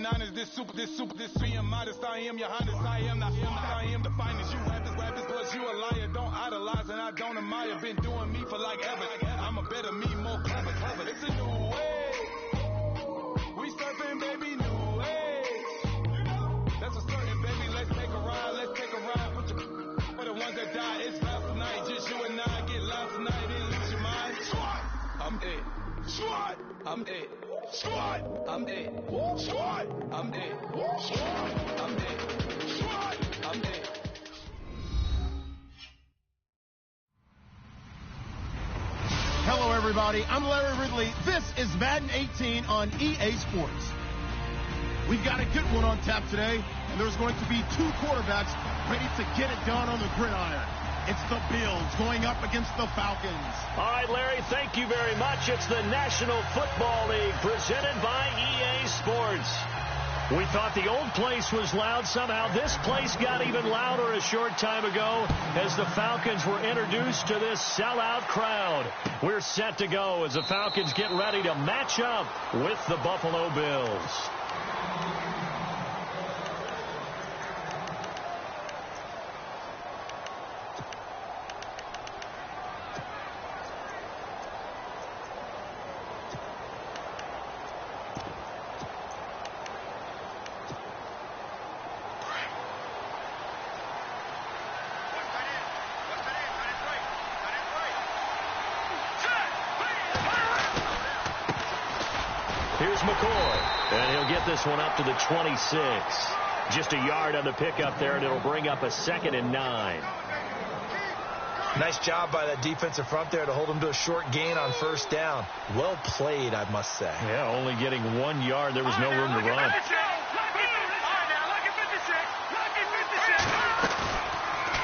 49ers, this being modest. I am your highness, I am the finest. You rappers, plus you a liar. Don't idolize and I don't admire. Been doing me for like ever. I'm a better me, more clever. It's a new way. We surfing, baby, new age. That's a certain, baby. Let's take a ride. Put your for the ones that die. It's loud tonight. Just you and I get loud tonight. Then lose your mind. I'm it. Squad. I'm it. Squad. I'm it. Squad. I'm it. Squad. I'm it. Squad. I'm it. Hello, everybody. I'm Larry Ridley. This is Madden 18 on EA Sports. We've got a good one on tap today, and there's going to be two quarterbacks ready to get it done on the gridiron. It's the Bills going up against the Falcons. All right, Larry, thank you very much. It's the National Football League presented by EA Sports. We thought the old place was loud. Somehow this place got even louder a short time ago as the Falcons were introduced to this sellout crowd. We're set to go as the Falcons get ready to match up with the Buffalo Bills. Here's McCoy, and he'll get this one up to the 26. Just a yard on the pickup there, and it'll bring up a 2nd and 9. Nice job by that defensive front there to hold him to a short gain on first down. Well played, I must say. Yeah, only getting 1 yard. There was no room to run.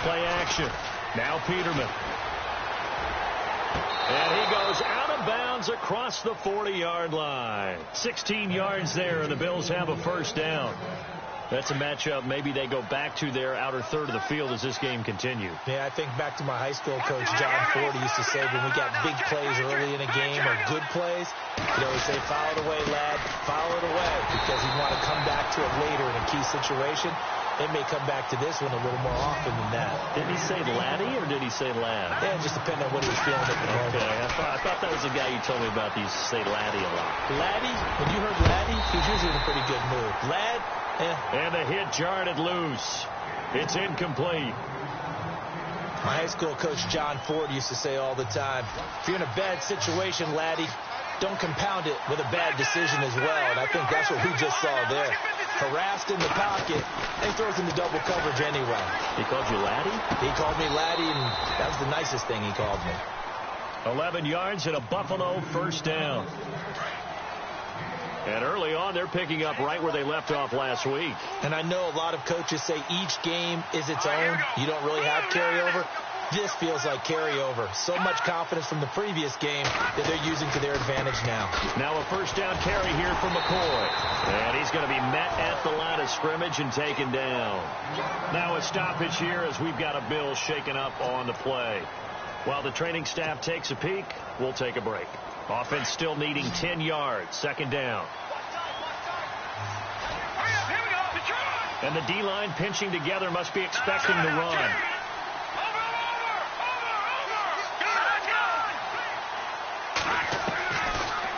Play action. Now Peterman. And he goes out of bounds across the 40-yard line. 16 yards there, and the Bills have a first down. That's a matchup maybe they go back to their outer third of the field as this game continues. Yeah, I think back to my high school coach, John Ford, used to say when we got big plays early in a game or good plays, he'd always say, foul it away, lad, foul it away, because he'd want to come back to it later in a key situation. They may come back to this one a little more often than that. Did he say laddie or did he say lad? Yeah, just depending on what he was feeling at the moment. Okay, I thought that was the guy you told me about. He used to say laddie a lot. Laddie? When you heard laddie, he was usually in a pretty good mood. Lad? And the hit jarred it loose. It's incomplete. My high school coach, John Ford, used to say all the time, if you're in a bad situation, laddie, don't compound it with a bad decision as well. And I think that's what we just saw there. Harassed in the pocket, and he throws into double coverage anyway. He called you laddie? He called me laddie, and that was the nicest thing he called me. 11 yards and a Buffalo first down. And early on, they're picking up right where they left off last week. And I know a lot of coaches say each game is its own. You don't really have carryover. This feels like carryover. So much confidence from the previous game that they're using to their advantage now. Now a first down carry here from McCoy. And he's going to be met at the line of scrimmage and taken down. Now a stoppage here as we've got a Bill shaken up on the play. While the training staff takes a peek, we'll take a break. Offense still needing 10 yards. Second down. And the D-line pinching together must be expecting the run.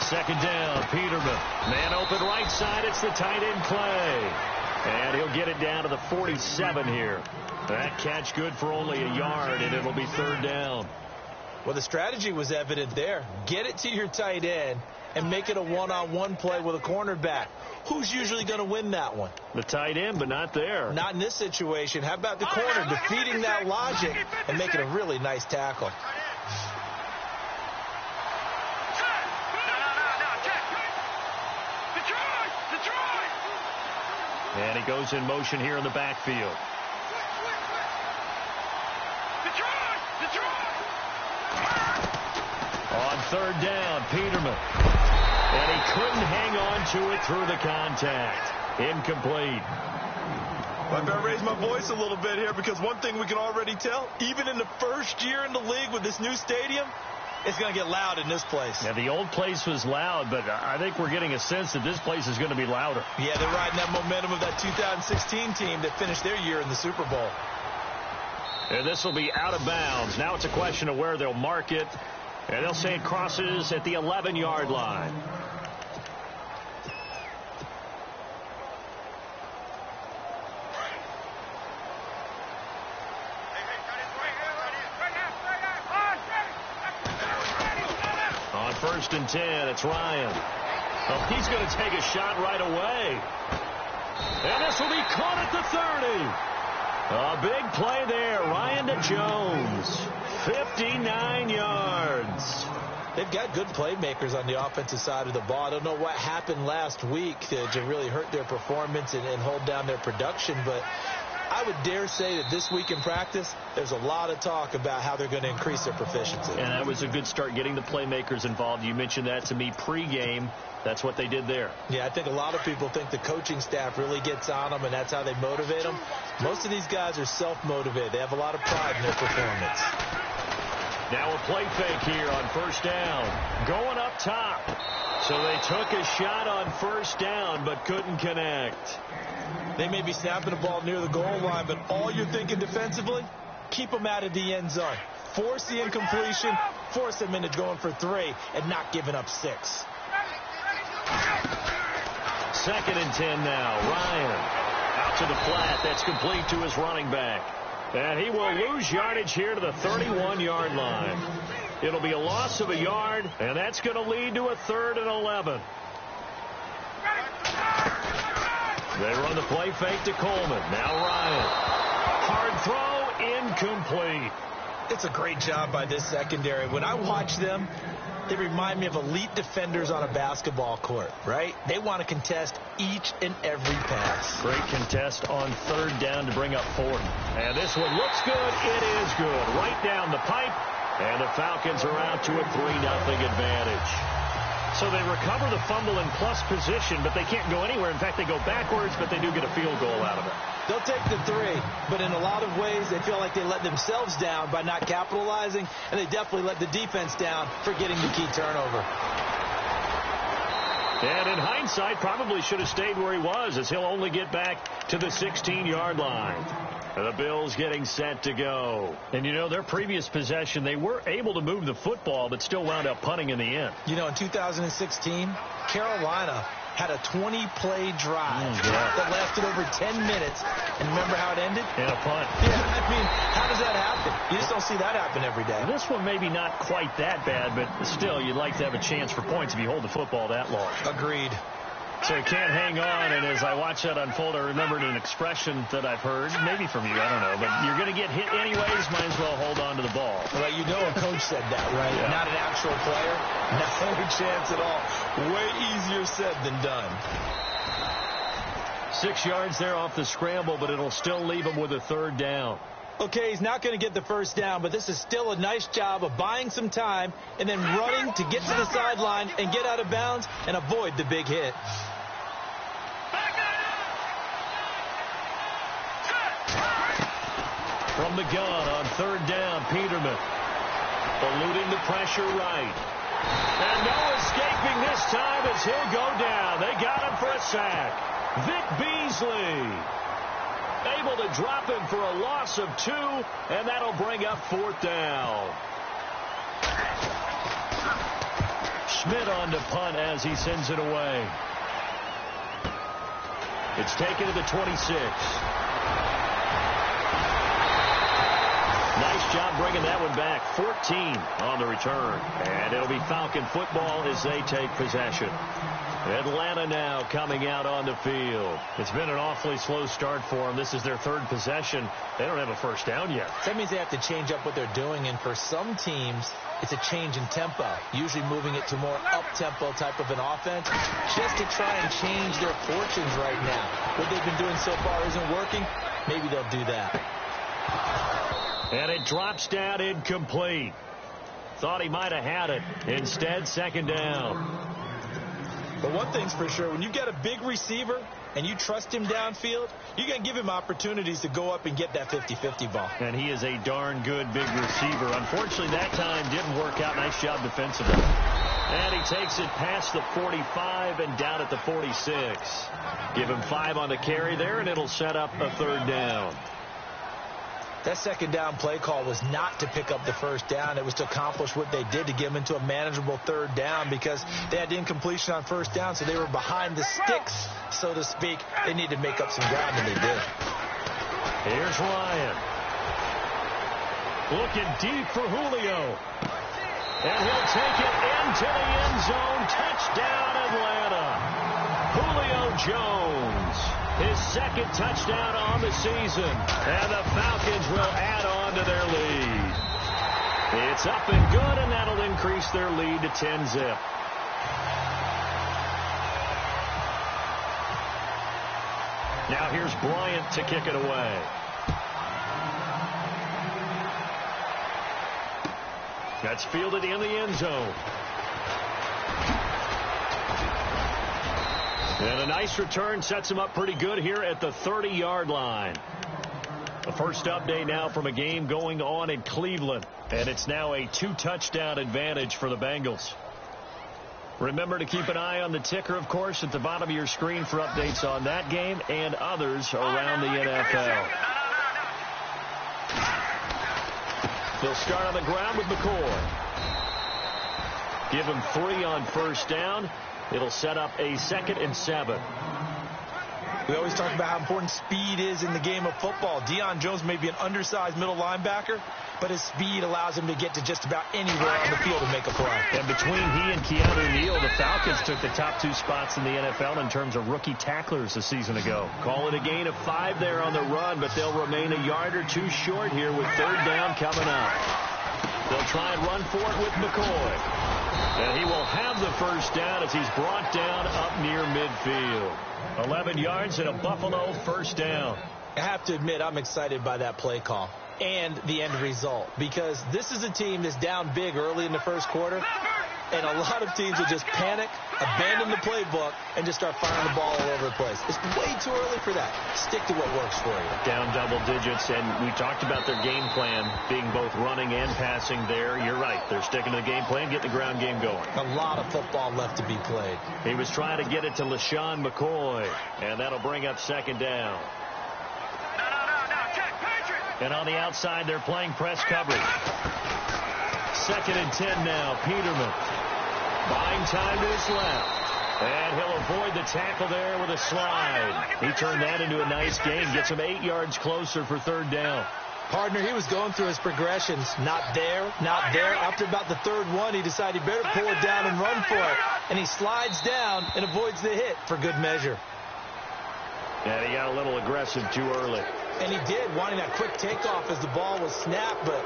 Second down, Peterman. Man open right side. It's the tight end play. And he'll get it down to the 47 here. That catch good for only a yard, and it'll be third down. Well, the strategy was evident there. Get it to your tight end and make it a one-on-one play with a cornerback. Who's usually going to win that one? The tight end, but not there. Not in this situation. How about the corner defeating that logic and making a really nice tackle? And he goes in motion here in the backfield. On third down, Peterman. And he couldn't hang on to it through the contact. Incomplete. I better raise my voice a little bit here because one thing we can already tell, even in the first year in the league with this new stadium, it's going to get loud in this place. Yeah, the old place was loud, but I think we're getting a sense that this place is going to be louder. Yeah, they're riding that momentum of that 2016 team that finished their year in the Super Bowl. And this will be out of bounds. Now it's a question of where they'll mark it. And they'll say it crosses at the 11-yard line. On 1st and 10, it's Ryan. Oh, he's going to take a shot right away. And this will be caught at the 30. A big play there. Ryan to Jones. 59 yards. They've got good playmakers on the offensive side of the ball. I don't know what happened last week to really hurt their performance and hold down their production, but I would dare say that this week in practice, there's a lot of talk about how they're going to increase their proficiency. And that was a good start, getting the playmakers involved. You mentioned that to me pregame. That's what they did there. Yeah, I think a lot of people think the coaching staff really gets on them, and that's how they motivate them. Most of these guys are self-motivated. They have a lot of pride in their performance. Now a play fake here on 1st down. Going up top. So they took a shot on 1st down, but couldn't connect. They may be snapping the ball near the goal line, but all you're thinking defensively, keep them out of the end zone. Force the incompletion, force them into going for 3, and not giving up 6. 2nd and 10 now. Ryan out to the flat. That's complete to his running back. And he will lose yardage here to the 31-yard line. It'll be a loss of a yard, and that's going to lead to a 3rd and 11. They run the play fake to Coleman. Now Ryan. Hard throw, incomplete. It's a great job by this secondary. When I watch them, they remind me of elite defenders on a basketball court, right? They want to contest each and every pass. Great contest on 3rd down to bring up 4th. And this one looks good. It is good. Right down the pipe. And the Falcons are out to a 3-0 advantage. So they recover the fumble in plus position, but they can't go anywhere. In fact, they go backwards, but they do get a field goal out of it. They'll take the 3, but in a lot of ways, they feel like they let themselves down by not capitalizing, and they definitely let the defense down for getting the key turnover. And in hindsight, probably should have stayed where he was, as he'll only get back to the 16-yard line. The Bills getting set to go. And, you know, their previous possession, they were able to move the football, but still wound up punting in the end. You know, in 2016, Carolina had a 20-play drive that lasted over 10 minutes. And remember how it ended? In a punt. Yeah, I mean, how does that happen? You just don't see that happen every day. This one maybe not quite that bad, but still, you'd like to have a chance for points if you hold the football that long. Agreed. So he can't hang on, and as I watch that unfold, I remembered an expression that I've heard, maybe from you, I don't know, but you're going to get hit anyways, might as well hold on to the ball. Well, you know a coach said that, right? Yeah. Not an actual player. No chance at all. Way easier said than done. 6 yards there off the scramble, but it'll still leave him with a 3rd down. Okay, he's not going to get the 1st down, but this is still a nice job of buying some time and then running to get to the sideline and get out of bounds and avoid the big hit. From the gun on 3rd down, Peterman. Eluding the pressure right. And no escaping this time as he'll go down. They got him for a sack. Vic Beasley able to drop him for a loss of 2, and that'll bring up 4th down. Schmidt on to punt as he sends it away. It's taken to the 26. Nice job bringing that one back. 14 on the return. And it'll be Falcon football as they take possession. Atlanta now coming out on the field. It's been an awfully slow start for them. This is their 3rd possession. They don't have a 1st down yet. That means they have to change up what they're doing. And for some teams, it's a change in tempo. Usually moving it to more up-tempo type of an offense just to try and change their fortunes right now. What they've been doing so far isn't working. Maybe they'll do that. And it drops down incomplete. Thought he might have had it. Instead, 2nd down. But one thing's for sure, when you've got a big receiver and you trust him downfield, you're going to give him opportunities to go up and get that 50-50 ball. And he is a darn good big receiver. Unfortunately, that time didn't work out. Nice job defensively. And he takes it past the 45 and down at the 46. Give him 5 on the carry there, and it'll set up a 3rd down. That 2nd down play call was not to pick up the 1st down. It was to accomplish what they did, to get them into a manageable 3rd down, because they had incompletion on 1st down, so they were behind the sticks, so to speak. They needed to make up some ground, and they did. Here's Ryan. Looking deep for Julio. And he'll take it into the end zone. Touchdown, Atlanta. Julio Jones. His 2nd touchdown on the season. And the Falcons will add on to their lead. It's up and good, and that'll increase their lead to 10-zip. Now here's Bryant to kick it away. That's fielded in the end zone. And a nice return sets him up pretty good here at the 30-yard line. The first update now from a game going on in Cleveland. And it's now a 2-touchdown advantage for the Bengals. Remember to keep an eye on the ticker, of course, at the bottom of your screen for updates on that game and others around the NFL. They'll start on the ground with McCoy. Give him 3 on 1st down. It'll set up a 2nd and 7. We always talk about how important speed is in the game of football. Deion Jones may be an undersized middle linebacker, but his speed allows him to get to just about anywhere on the field and make a play. And between he and Keanu Neal, the Falcons took the top 2 spots in the NFL in terms of rookie tacklers a season ago. Call it a gain of 5 there on the run, but they'll remain a yard or 2 short here with 3rd down coming up. They'll try and run for it with McCoy. And he will have the 1st down as he's brought down up near midfield. 11 yards and a Buffalo 1st down. I have to admit, I'm excited by that play call and the end result, because this is a team that's down big early in the 1st quarter, and a lot of teams will just panic, abandon the playbook, and just start firing the ball all over the place. It's way too early for that. Stick to what works for you. Down double digits, and we talked about their game plan being both running and passing there. You're right. They're sticking to the game plan, getting the ground game going. A lot of football left to be played. He was trying to get it to LaShawn McCoy, and that'll bring up 2nd down. And on the outside, they're playing press coverage. 2nd and 10 now. Peterman buying time to his left. And he'll avoid the tackle there with a slide. He turned that into a nice gain. Gets him 8 yards closer for 3rd down. Partner, he was going through his progressions. Not there, not there. After about the 3rd one, he decided he better pull it down and run for it. And he slides down and avoids the hit for good measure. And he got a little aggressive too early. And he did, wanting that quick takeoff as the ball was snapped, but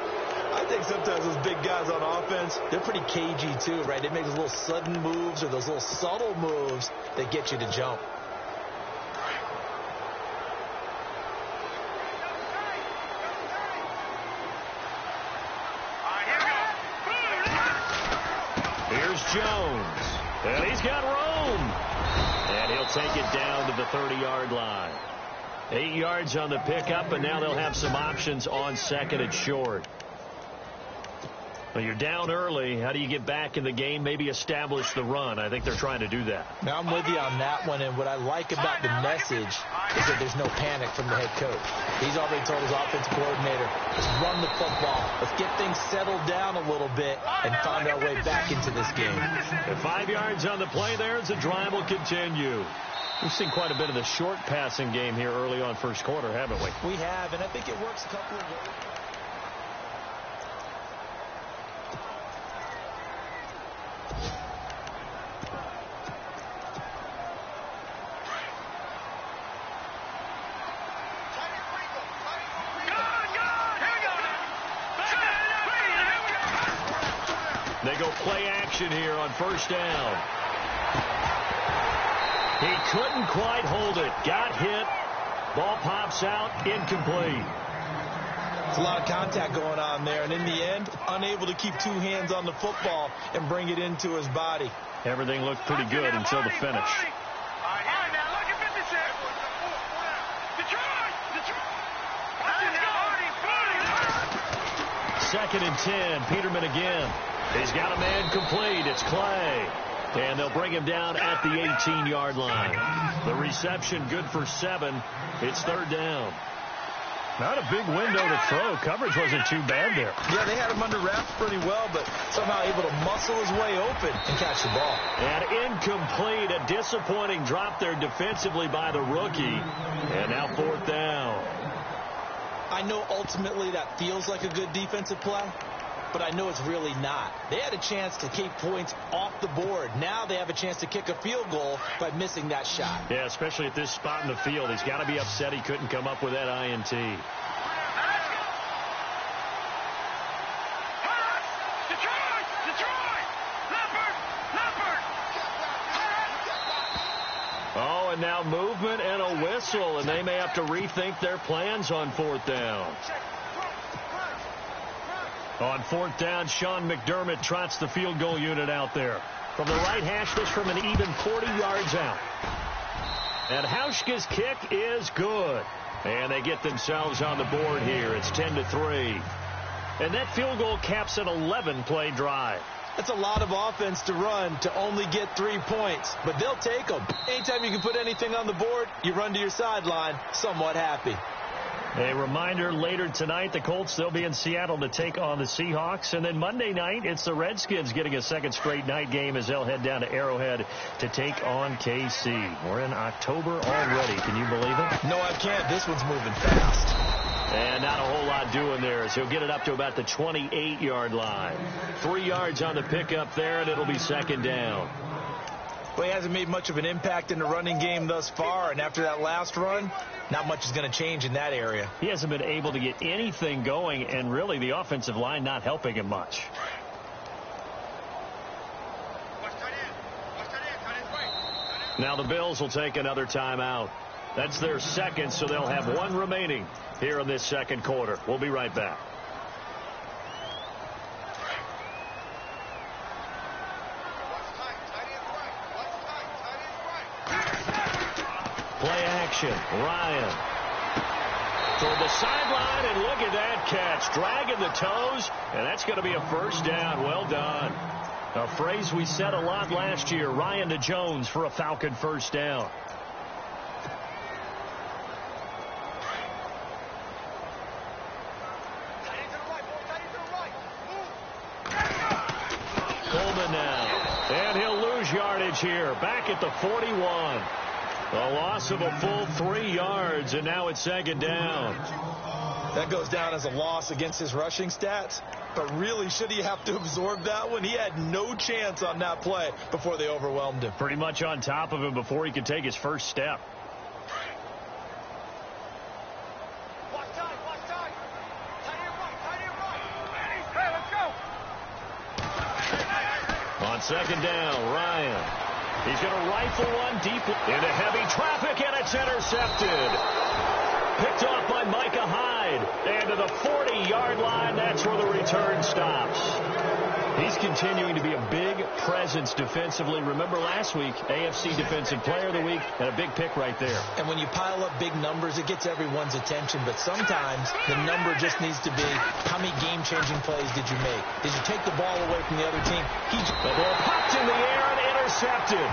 I think sometimes those big guys on offense, they're pretty cagey too, right? They make those little sudden moves or those little subtle moves that get you to jump. Here's Jones. And he's got room. And he'll take it down to the 30-yard line. 8 yards on the pickup, and now they'll have some options on 2nd and short. Well, you're down early. How do you get back in the game? Maybe establish the run. I think they're trying to do that. Now, I'm with you on that one, and what I like about the message is that there's no panic from the head coach. He's already told his offensive coordinator, let's run the football. Let's get things settled down a little bit and find our way back into this game. And 5 yards on the play there as the drive will continue. We've seen quite a bit of the short passing game here early on 1st quarter, haven't we? We have, and I think it works a couple of ways. They go play action here on 1st down. He couldn't quite hold it. Got hit. Ball pops out. Incomplete. It's a lot of contact going on there, and in the end, unable to keep 2 hands on the football and bring it into his body. Everything looked pretty good until the finish. 2nd and 10. Peterman again. He's got a man complete. It's Clay. And they'll bring him down at the 18-yard line. The reception good for 7. It's 3rd down. Not a big window to throw. Coverage wasn't too bad there. Yeah, they had him under wraps pretty well, but somehow able to muscle his way open and catch the ball. And incomplete. A disappointing drop there defensively by the rookie. And now 4th down. I know ultimately that feels like a good defensive play, but I know it's really not. They had a chance to keep points off the board. Now they have a chance to kick a field goal by missing that shot. Yeah, especially at this spot in the field. He's got to be upset he couldn't come up with that INT. Oh, and now movement and a whistle, and they may have to rethink their plans on 4th down. On 4th down, Sean McDermott trots the field goal unit out there. From the right hash, this from an even 40 yards out. And Hauschka's kick is good. And they get themselves on the board here. It's 10-3. And that field goal caps an 11-play drive. That's a lot of offense to run to only get 3 points, but they'll take them. Anytime you can put anything on the board, you run to your sideline somewhat happy. A reminder, later tonight, the Colts, they'll be in Seattle to take on the Seahawks. And then Monday night, it's the Redskins getting a second straight night game as they'll head down to Arrowhead to take on KC. We're in October already. Can you believe it? No, I can't. This one's moving fast. And not a whole lot doing there as he'll get it up to about the 28-yard line. 3 yards on the pickup there, and it'll be 2nd down. Well, he hasn't made much of an impact in the running game thus far, and after that last run, not much is going to change in that area. He hasn't been able to get anything going, and really the offensive line not helping him much. Now the Bills will take another timeout. That's their 2nd, so they'll have 1 remaining here in this 2nd quarter. We'll be right back. Play action. Ryan toward the sideline, and look at that catch. Dragging the toes, and that's going to be a 1st down. Well done. A phrase we said a lot last year. Ryan to Jones for a Falcon 1st down. Coleman now. And he'll lose yardage here. Back at the 41. A loss of a full 3 yards, and now it's 2nd down. That goes down as a loss against his rushing stats. But really, should he have to absorb that one? He had no chance on that play before they overwhelmed him. Pretty much on top of him before he could take his first step. On 2nd down, Ryan. He's going to rifle one deep into heavy traffic, and it's intercepted. Picked off by Micah Hyde. And to the 40-yard line, that's where the return stops. He's continuing to be a big presence defensively. Remember last week, AFC Defensive Player of the Week, and a big pick right there. And when you pile up big numbers, it gets everyone's attention. But sometimes the number just needs to be, how many game-changing plays did you make? Did you take the ball away from the other team? The ball popped in the air and intercepted.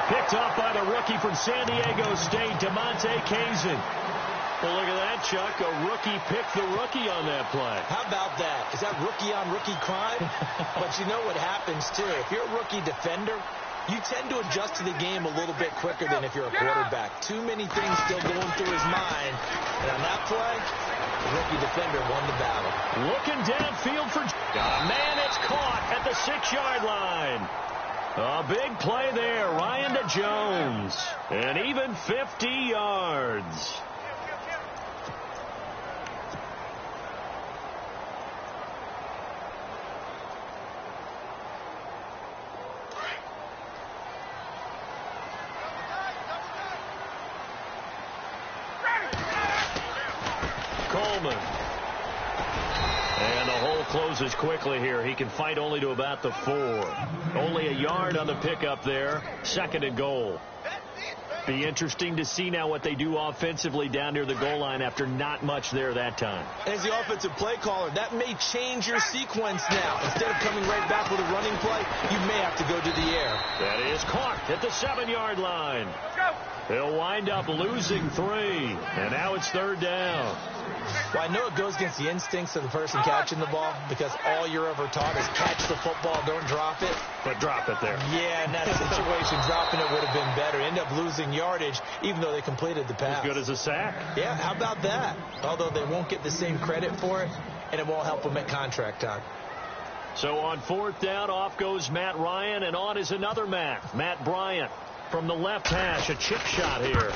Picked off by the rookie from San Diego State, DeMonte Kazin. Well, look at that, Chuck. A rookie picked the rookie on that play. How about that? Is that rookie-on-rookie crime? But you know what happens, too. If you're a rookie defender, you tend to adjust to the game a little bit quicker than if you're a quarterback. Too many things still going through his mind. And on that play, the rookie defender won the battle. Looking downfield for... Man, it's caught at the 6-yard line. A big play there. Ryan to Jones. And even 50 yards. Coleman. And the hole closes quickly here. He can fight only to about the 4. Only a yard on the pickup there. 2nd and goal. Be interesting to see now what they do offensively down near the goal line after not much there that time. As the offensive play caller, that may change your sequence now. Instead of coming right back with a running play, you may have to go to the air. That is caught at the 7-yard line. They'll wind up losing 3, and now it's 3rd down. Well, I know it goes against the instincts of the person catching the ball because all you're ever taught is catch the football, don't drop it. But drop it there. Yeah, in that situation, dropping it would have been better. End up losing yardage, even though they completed the pass. As good as a sack. Yeah, how about that? Although they won't get the same credit for it, and it won't help them at contract time. So on 4th down, off goes Matt Ryan, and on is another Matt Bryant. From the left hash, a chip shot here.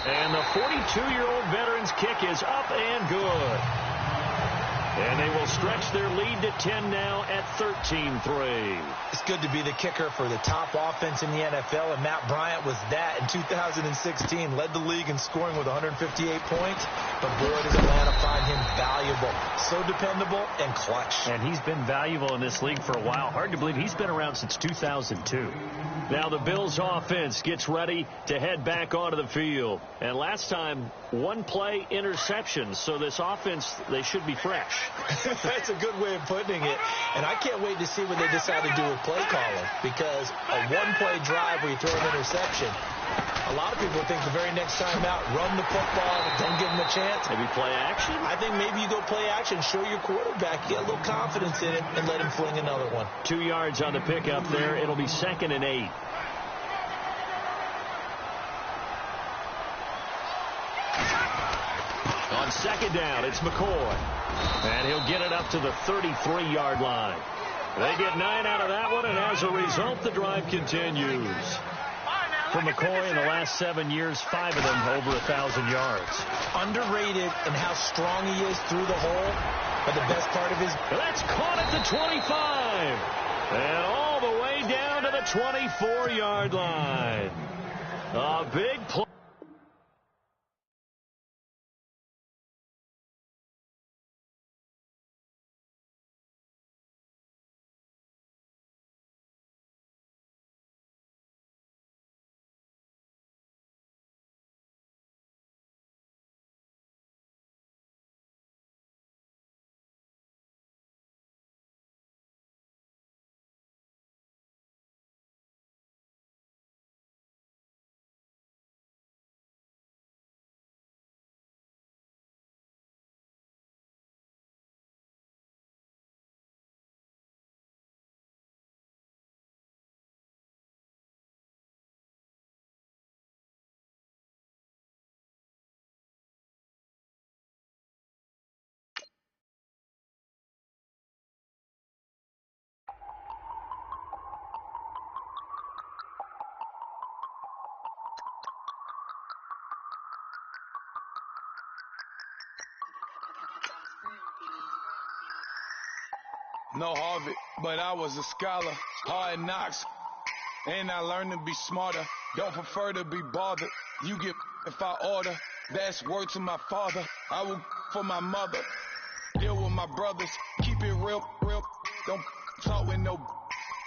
And the 42-year-old veteran's kick is up and good. And they will stretch their lead to 10 now at 13-3. It's good to be the kicker for the top offense in the NFL, and Matt Bryant was that in 2016. Led the league in scoring with 158 points, but boy, does Atlanta find him valuable. So dependable and clutch. And he's been valuable in this league for a while. Hard to believe he's been around since 2002. Now the Bills offense gets ready to head back onto the field. And last time, 1-play interceptions. So this offense, they should be fresh. That's a good way of putting it. And I can't wait to see what they decide to do with play calling. Because a 1-play drive where you throw an interception, a lot of people think the very next time out, run the football, don't give them a chance. Maybe play action? I think maybe you go play action, show your quarterback, get a little confidence in it, and let him fling another one. 2 yards on the pickup there. It'll be 2nd and 8. On 2nd down, it's McCoy. And he'll get it up to the 33-yard line. They get 9 out of that one, and as a result, the drive continues. For McCoy in the last 7 years, 5 of them over 1,000 yards. Underrated in how strong he is through the hole, but the best part of his... That's caught at the 25. And all the way down to the 24-yard line. A big play. No Harvard, but I was a scholar. Hard knocks, and I learned to be smarter. Don't prefer to be bothered. You get if I order. That's word to my father. I will for my mother. Deal with my brothers. Keep it real. Don't talk with no.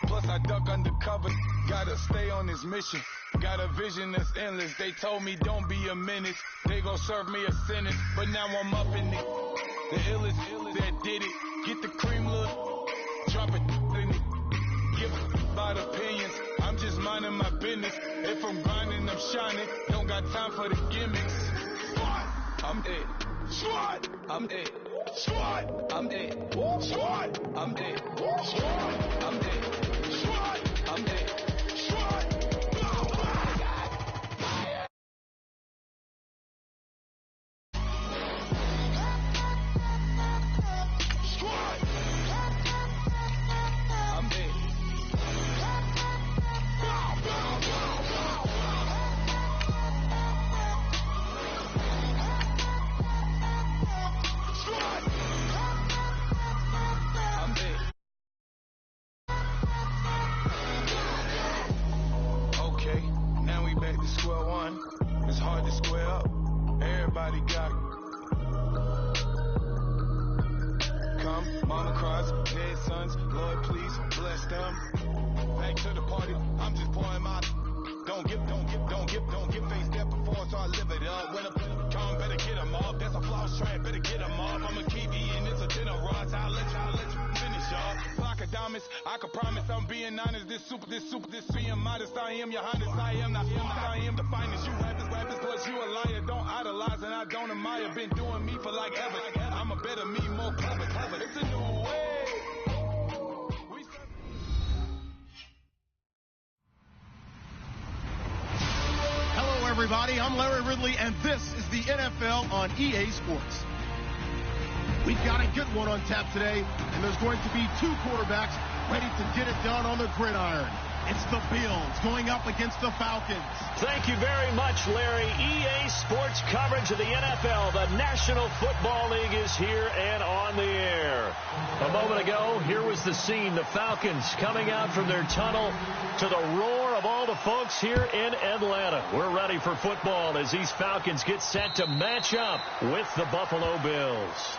Plus I duck undercover. Gotta stay on this mission. Got a vision that's endless. They told me don't be a menace. They gon' serve me a sentence. But now I'm up in it. The illest that did it. Get the cream look. Drop it in it. Give about opinions. I'm just minding my business. If I'm grinding, I'm shining. Don't got time for the gimmicks. I'm it. Swat. I'm it. Swat. I'm it. Swat. I'm it. Swat. I'm it. Swat. I'm it. give face step before, so I live it up. When a come, better get them up. That's a floss track, better get them up. I'ma keep eating, it's a dinner rush. I'll let you finish up. Flock of diamonds, I can promise I'm being honest. This being modest, I am your highness. I am the finest. You rappers, plus you a liar. Don't idolize and I don't admire. Been doing me for like ever. I'm a better me, more clever. It's a new way. Hello, everybody. I'm Larry Ridley, and this is the NFL on EA Sports. We've got a good one on tap today, and there's going to be two quarterbacks ready to get it done on the gridiron. It's the Bills going up against the Falcons. Thank you very much, Larry. EA Sports coverage of the NFL. The National Football League is here and on the air. A moment ago, here was the scene. The Falcons coming out from their tunnel to the roar of all the folks here in Atlanta. We're ready for football as these Falcons get set to match up with the Buffalo Bills.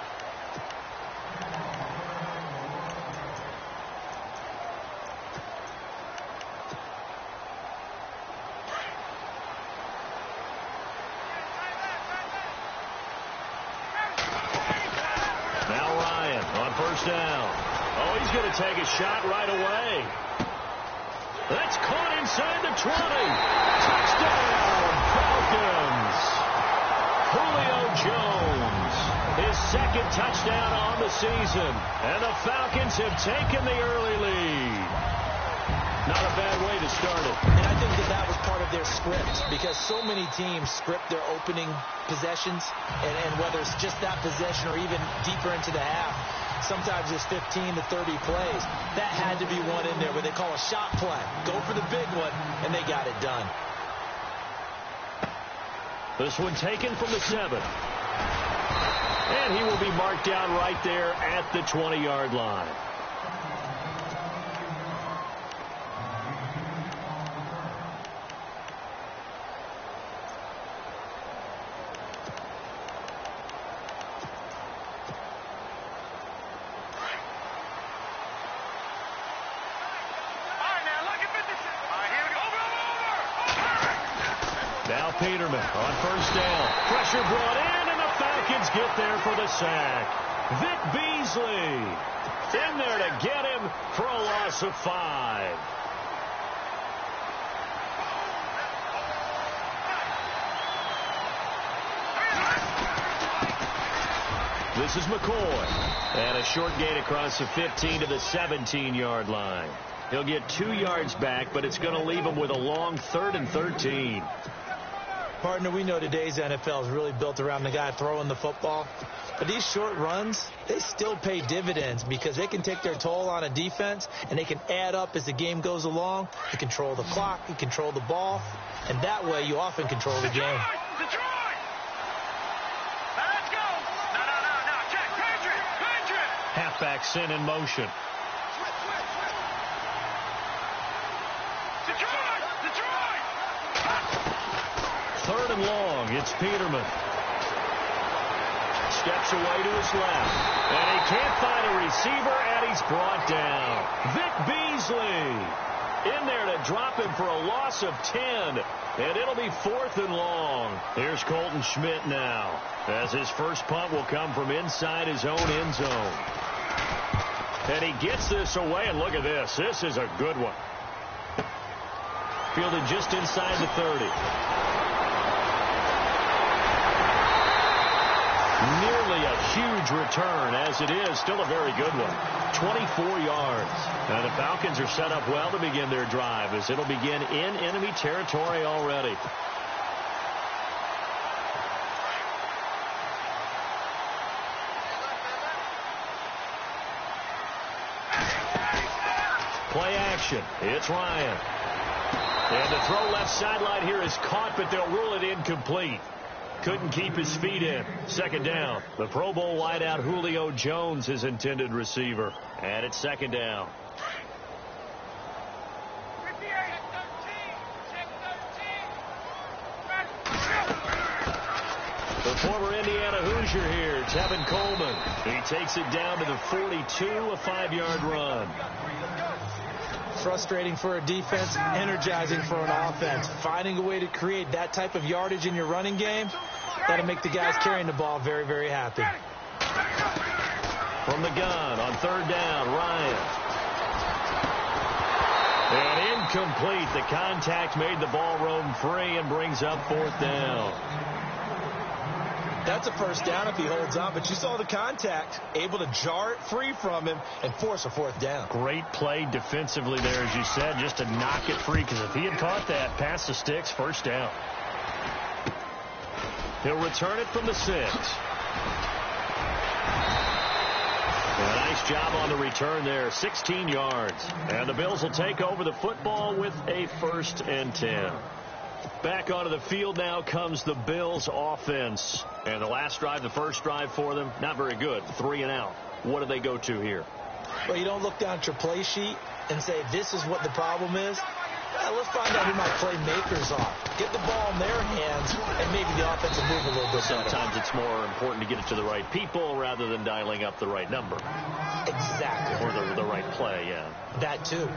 Down. Oh, he's going to take a shot right away. That's caught inside the 20. Touchdown, Falcons. Julio Jones, his second touchdown on the season. And the Falcons have taken the early lead. Not a bad way to start it. And I think that was part of their script, because so many teams script their opening possessions, and whether it's just that possession or even deeper into the half, sometimes it's 15 to 30 plays. That had to be one in there where they call a shot play. Go for the big one, and they got it done. This one taken from the 7. And he will be marked down right there at the 20-yard line. Peterman on first down. Pressure brought in, and the Falcons get there for the sack. Vic Beasley in there to get him for a loss of 5. This is McCoy. And a short gain across the 15 to the 17-yard line. He'll get 2 yards back, but it's going to leave him with a long 3rd and 13. Partner, we know today's NFL is really built around the guy throwing the football. But these short runs, they still pay dividends because they can take their toll on a defense, and they can add up as the game goes along. You control the clock, you control the ball, and that way you often control the game. Halfback sent in motion. Third and long. It's Peterman. Steps away to his left. And he can't find a receiver, and he's brought down. Vic Beasley in there to drop him for a loss of 10. And it'll be 4th and long. Here's Colton Schmidt now, as his first punt will come from inside his own end zone. And he gets this away, and look at this. This is a good one. Fielded just inside the 30. Nearly a huge return, as it is. Still a very good one. 24 yards. And the Falcons are set up well to begin their drive, as it'll begin in enemy territory already. Play action. It's Ryan. And the throw left sideline here is caught, but they'll rule it incomplete. Couldn't keep his feet in. Second down. The Pro Bowl wideout Julio Jones, his intended receiver. And it's second down. The former Indiana Hoosier here, Tevin Coleman. He takes it down to the 42, a 5-yard run. frustrating for a defense, energizing for an offense. Finding a way to create that type of yardage in your running game, that'll make the guys carrying the ball very, very happy. From the gun on third down, Ryan. And incomplete. The contact made the ball roam free and brings up fourth down. That's a first down if he holds on, but you saw the contact, able to jar it free from him and force a fourth down. Great play defensively there, as you said, just to knock it free, because if he had caught that, past the sticks, first down. He'll return it from the 6. A nice job on the return there, 16 yards. And the Bills will take over the football with a 1st and 10. Back onto the field now comes the Bills offense. And the last drive, the first drive for them, not very good. 3 and out. What do they go to here? Well, you don't look down at your play sheet and say, this is what the problem is. Well, let's find out who my playmakers are. Get the ball in their hands, and maybe the offense will move a little bit better. Sometimes it's more important to get it to the right people rather than dialing up the right number. Exactly. Or the right play, yeah. That, too.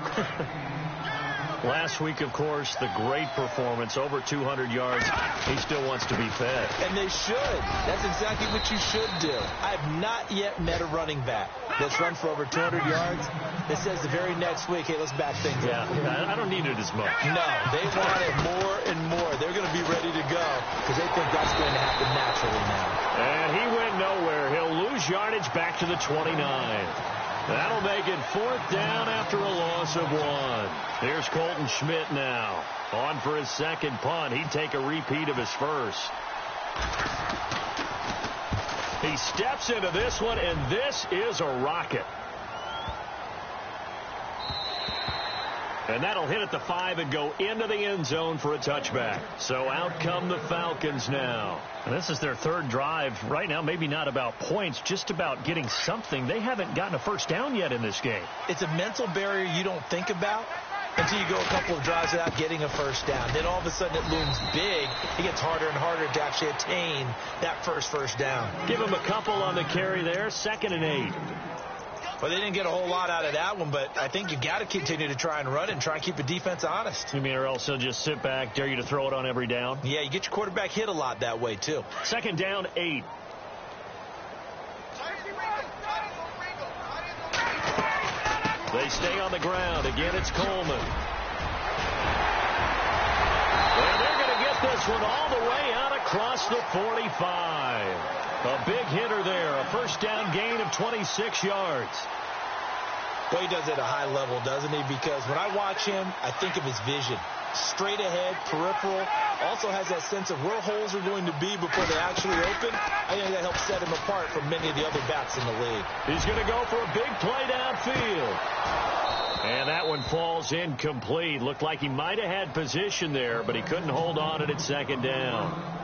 Last week, of course, the great performance, over 200 yards. He still wants to be fed. And they should. That's exactly what you should do. I have not yet met a running back that's run for over 200 yards that says the very next week, hey, let's back things up. Yeah, I don't need it as much. No, they want it more and more. They're going to be ready to go because they think that's going to happen naturally now. And he went nowhere. He'll lose yardage back to the 29. That'll make it 4th down after a loss of 1. Here's Colton Schmidt now. On for his second punt. He'd take a repeat of his first. He steps into this one, and this is a rocket. And that'll hit at the 5 and go into the end zone for a touchback. So out come the Falcons now. And this is their 3rd drive. Right now, maybe not about points, just about getting something. They haven't gotten a first down yet in this game. It's a mental barrier you don't think about until you go a couple of drives without getting a first down. Then all of a sudden it looms big. It gets harder and harder to actually attain that first down. Give him a couple on the carry there. 2nd and 8. Well, they didn't get a whole lot out of that one, but I think you got to continue to try and run and try and keep the defense honest. You mean, or else he'll just sit back, dare you to throw it on every down? Yeah, you get your quarterback hit a lot that way, too. 2nd down, 8. They stay on the ground. Again, it's Coleman. And they're going to get this one all the way out across the 45. A big hitter there. A first down gain of 26 yards. Well, he does it at a high level, doesn't he? Because when I watch him, I think of his vision. Straight ahead, peripheral. Also has that sense of where holes are going to be before they actually open. I think that helps set him apart from many of the other backs in the league. He's going to go for a big play downfield. And that one falls incomplete. Looked like he might have had position there, but he couldn't hold on it at 2nd down.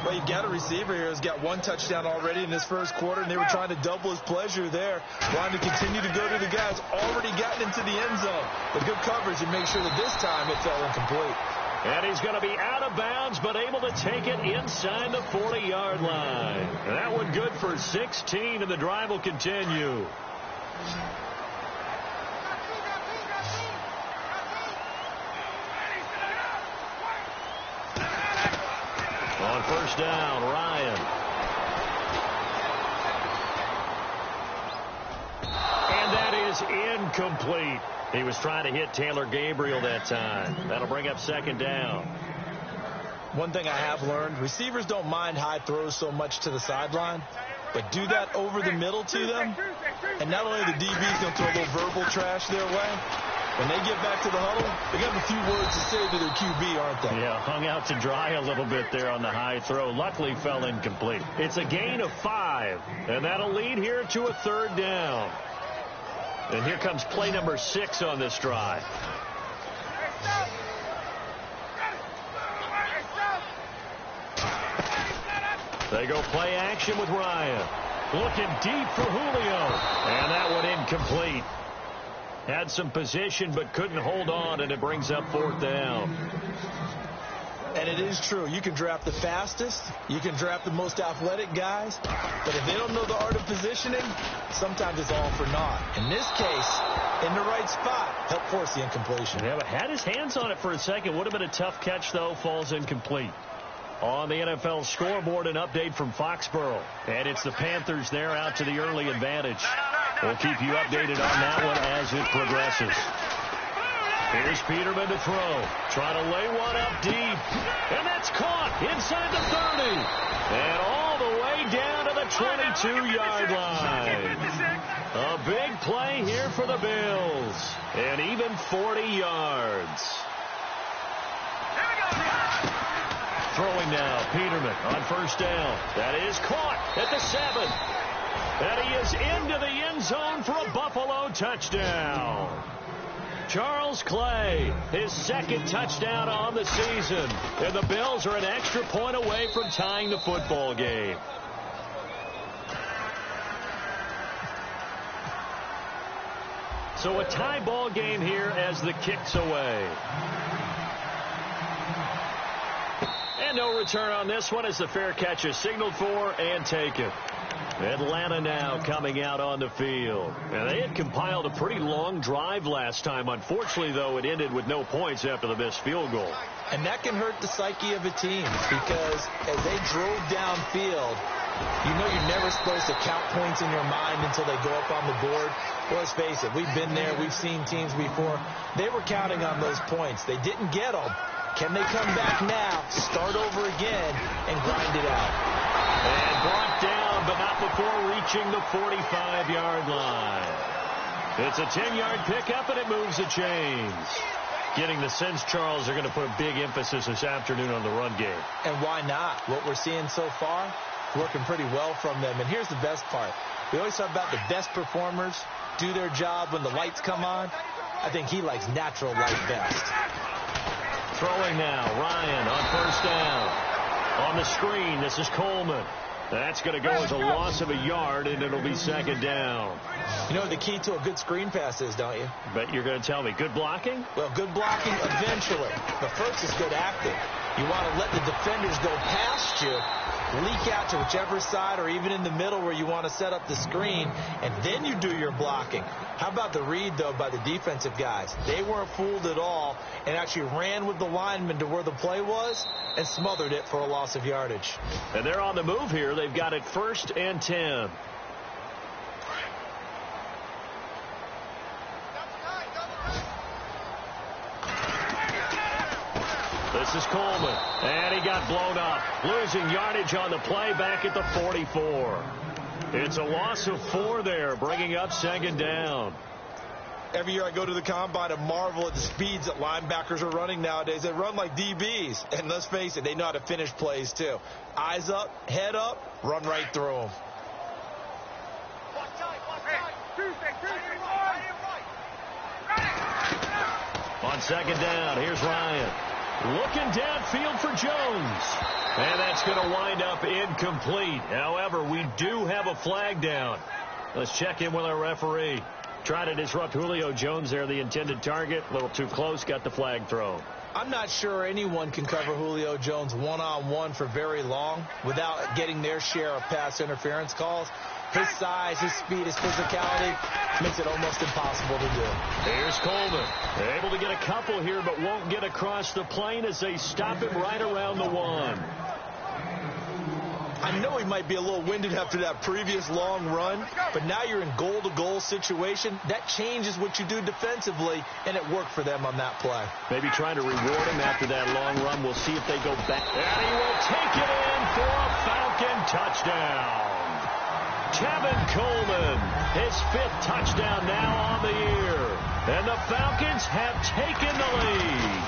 Well, you've got a receiver here who's got 1 touchdown already in this first quarter, and they were trying to double his pleasure there, wanting to continue to go to the guys already gotten into the end zone. But good coverage and make sure that this time it fell incomplete. And he's going to be out of bounds, but able to take it inside the 40-yard line. And that one good for 16, and the drive will continue. On first down, Ryan. And that is incomplete. He was trying to hit Taylor Gabriel that time. That'll bring up 2nd down. One thing I have learned, receivers don't mind high throws so much to the sideline, but do that over the middle to them, and not only the DB's going to throw a little verbal trash their way, when they get back to the huddle, they got a few words to say to their QB, aren't they? Yeah, hung out to dry a little bit there on the high throw. Luckily fell incomplete. It's a gain of 5, and that'll lead here to a 3rd down. And here comes play number 6 on this drive. They go play action with Ryan. Looking deep for Julio. And that one incomplete. Had some position but couldn't hold on, and it brings up 4th down. And it is true. You can draft the fastest. You can draft the most athletic guys. But if they don't know the art of positioning, sometimes it's all for naught. In this case, in the right spot, help force the incompletion. Yeah, but had his hands on it for a second. Would have been a tough catch, though. Falls incomplete. On the NFL scoreboard, an update from Foxborough. And it's the Panthers there out to the early advantage. We'll keep you updated on that one as it progresses. Here's Peterman to throw. Trying to lay one up deep. And that's caught inside the 30. And all the way down to the 22-yard line. A big play here for the Bills. And even 40 yards. Throwing now, Peterman on first down. That is caught at the 7. And he is into the end zone for a Buffalo touchdown. Charles Clay, his second touchdown on the season. And the Bills are an extra point away from tying the football game. So a tie ball game here as the kick's away. And no return on this one as the fair catch is signaled for and taken. Atlanta now coming out on the field. And they had compiled a pretty long drive last time. Unfortunately, though, it ended with no points after the missed field goal. And that can hurt the psyche of a team because as they drove downfield, you know you're never supposed to count points in your mind until they go up on the board. Well, let's face it, we've been there. We've seen teams before. They were counting on those points. They didn't get them. Can they come back now, start over again, and grind it out? And brought down, but not before reaching the 45-yard line. It's a 10-yard pickup, and it moves the chains. Getting the sense Charles are going to put a big emphasis this afternoon on the run game. And why not? What we're seeing so far, working pretty well from them. And here's the best part. We always talk about the best performers do their job when the lights come on. I think he likes natural light best. Throwing now, Ryan on first down. On the screen, this is Coleman. That's going to go as a loss of a yard, and it'll be second down. You know what the key to a good screen pass is, don't you? Bet you're going to tell me. Good blocking? Well, good blocking eventually. But first is good acting. You want to let the defenders go past you, leak out to whichever side or even in the middle where you want to set up the screen, and then you do your blocking. How about the read, though, by the defensive guys? They weren't fooled at all and actually ran with the lineman to where the play was and smothered it for a loss of yardage. And they're on the move here. They've got it 1st and 10. This is Coleman, and he got blown up. Losing yardage on the play back at the 44. It's a loss of 4 there, bringing up second down. Every year I go to the combine and marvel at the speeds that linebackers are running nowadays. They run like DBs. And let's face it, they know how to finish plays too. Eyes up, head up, run right through them. On second down, here's Ryan. Looking downfield for Jones. And that's going to wind up incomplete. However, we do have a flag down. Let's check in with our referee. Try to disrupt Julio Jones there, the intended target. A little too close, got the flag thrown. I'm not sure anyone can cover Julio Jones one-on-one for very long without getting their share of pass interference calls. His size, his speed, his physicality makes it almost impossible to do. Here's Coleman. They're able to get a couple here, but won't get across the plane as they stop him right around the 1. I know he might be a little winded after that previous long run, but now you're in goal-to-goal situation. That changes what you do defensively, and it worked for them on that play. Maybe trying to reward him after that long run. We'll see if they go back. And he will take it in for a Falcon touchdown. Tevin Coleman, his 5th touchdown now on the year. And the Falcons have taken the lead.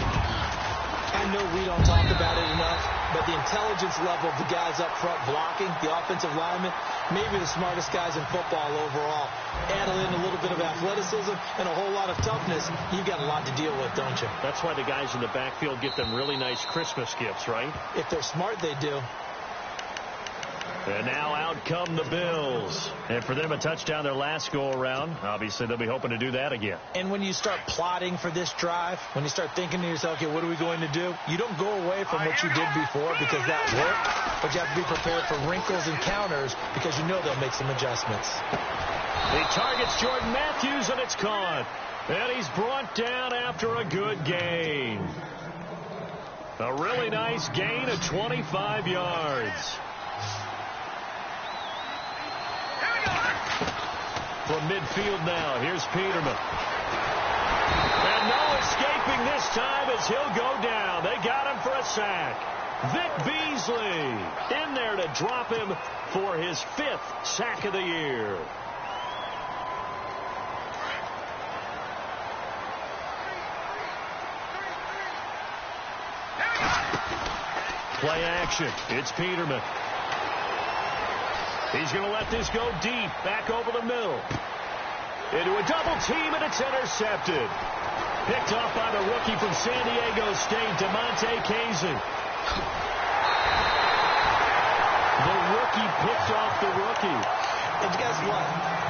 I know we don't talk about it enough, but the intelligence level of the guys up front blocking, the offensive linemen, maybe the smartest guys in football overall. Add in a little bit of athleticism and a whole lot of toughness, you've got a lot to deal with, don't you? That's why the guys in the backfield get them really nice Christmas gifts, right? If they're smart, they do. And now out come the Bills. And for them, a touchdown their last go-around. Obviously, they'll be hoping to do that again. And when you start plotting for this drive, when you start thinking to yourself, okay, what are we going to do? You don't go away from what you did before because that worked, but you have to be prepared for wrinkles and counters because you know they'll make some adjustments. He targets Jordan Matthews, and it's caught. And he's brought down after a good gain. A really nice gain of 25 yards. From midfield now, here's Peterman. And no escaping this time as he'll go down. They got him for a sack. Vic Beasley in there to drop him for his 5th sack of the year. Play action. It's Peterman. He's going to let this go deep, back over the middle. Into a double team, and it's intercepted. Picked off by the rookie from San Diego State, DeMonte Kazin. The rookie picked off the rookie. And guess what?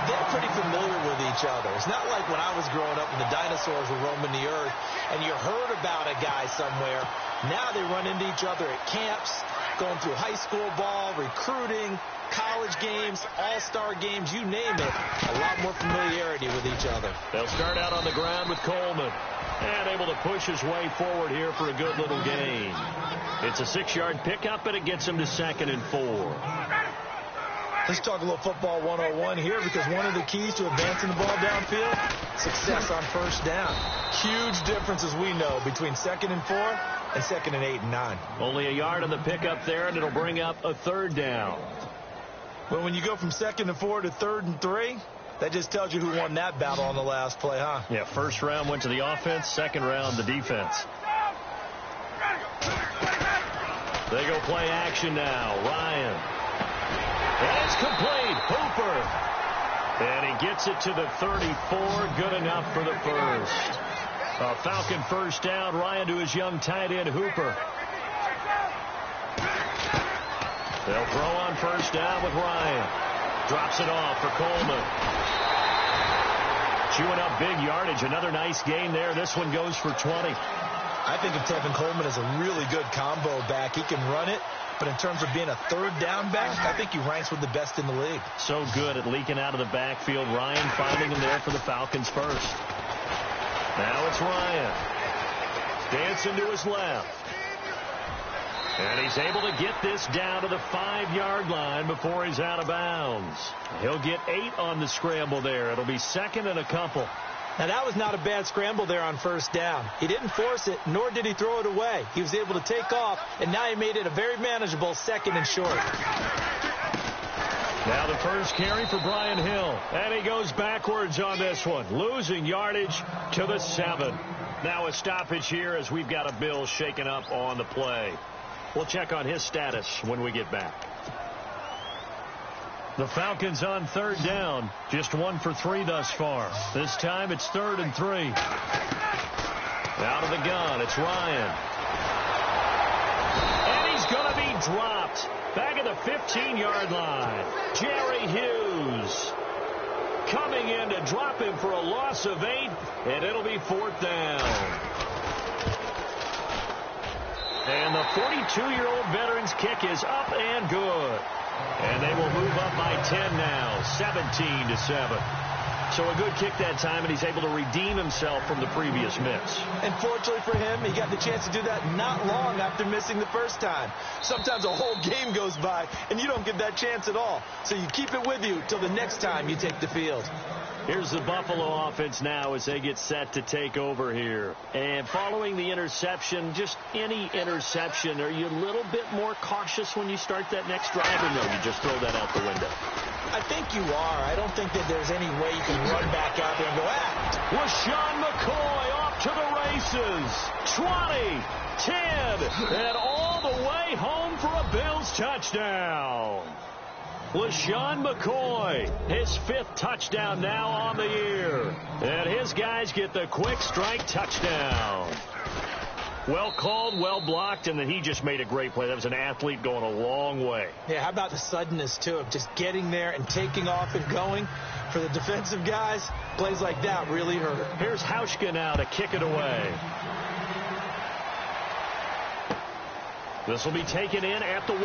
They're pretty familiar with each other. It's not like when I was growing up and the dinosaurs were roaming the earth and you heard about a guy somewhere. Now they run into each other at camps, going through high school ball, recruiting, college games, all-star games, you name it. A lot more familiarity with each other. They'll start out on the ground with Coleman. And able to push his way forward here for a good little gain. It's a 6-yard pickup, and it gets him to 2nd and 4. Let's talk a little football 101 here, because one of the keys to advancing the ball downfield, success on first down. Huge difference, as we know, between 2nd and 4 and 2nd and 8 and 9. Only a yard on the pickup there, and it'll bring up a 3rd down. Well, when you go from 2nd and 4 to 3rd and 3, that just tells you who won that battle on the last play, huh? Yeah, 1st round went to the offense, 2nd round the defense. They go play action now. Ryan. And it's complete. Hooper. And he gets it to the 34. Good enough for the first. A Falcon first down. Ryan to his young tight end, Hooper. They'll throw on first down with Ryan. Drops it off for Coleman. Chewing up big yardage. Another nice gain there. This one goes for 20. I think of Tevin Coleman as a really good combo back. He can run it, but in terms of being a 3rd down back, I think he ranks with the best in the league. So good at leaking out of the backfield. Ryan finding him there for the Falcons first. Now it's Ryan. Dancing to his left. And he's able to get this down to the 5-yard line before he's out of bounds. He'll get 8 on the scramble there. It'll be 2nd and a couple. Now, that was not a bad scramble there on first down. He didn't force it, nor did he throw it away. He was able to take off, and now he made it a very manageable 2nd and short. Now the first carry for Brian Hill. And he goes backwards on this one, losing yardage to the 7. Now a stoppage here as we've got a Bill shaken up on the play. We'll check on his status when we get back. The Falcons on 3rd down. Just 1 for 3 thus far. This time it's 3rd and 3. Out of the gun, it's Ryan. And he's going to be dropped. Back at the 15-yard line. Jerry Hughes coming in to drop him for a loss of 8, and it'll be 4th down. And the 42-year-old veteran's kick is up and good. And they will move up by 10 now, 17-7. So a good kick that time, and he's able to redeem himself from the previous miss. And fortunately for him, he got the chance to do that not long after missing the first time. Sometimes a whole game goes by, and you don't get that chance at all. So you keep it with you till the next time you take the field. Here's the Buffalo offense now as they get set to take over here. And following the interception, just any interception, are you a little bit more cautious when you start that next drive, or no, you just throw that out the window? I think you are. I don't think that there's any way you can run back out there and go, LaShawn McCoy off to the races. 20, 10, and all the way home for a Bills touchdown. LaShawn McCoy, his 5th touchdown now on the year. And his guys get the quick strike touchdown. Well called, well blocked, and then he just made a great play. That was an athlete going a long way. Yeah, how about the suddenness, too, of just getting there and taking off and going? For the defensive guys, plays like that really hurt. Here's Hauschka now to kick it away. This will be taken in at the 1.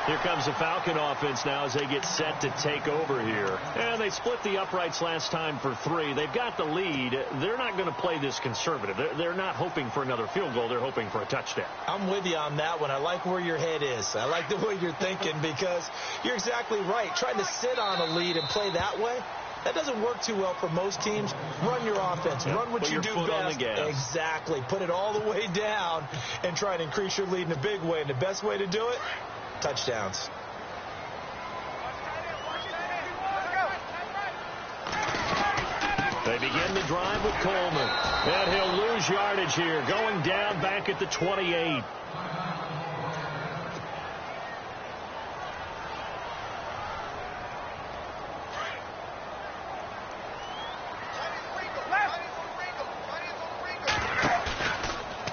Here comes the Falcon offense now as they get set to take over here. And they split the uprights last time for 3. They've got the lead. They're not going to play this conservative. They're not hoping for another field goal. They're hoping for a touchdown. I'm with you on that one. I like where your head is. I like the way you're thinking because you're exactly right. Trying to sit on a lead and play that way, that doesn't work too well for most teams. Run your offense. Yep. Run what Put you your do foot best. on the gas. Exactly. Put it all the way down and try and increase your lead in a big way. And the best way to do it, touchdowns. They begin the drive with Coleman. And he'll lose yardage here. Going down back at the 28.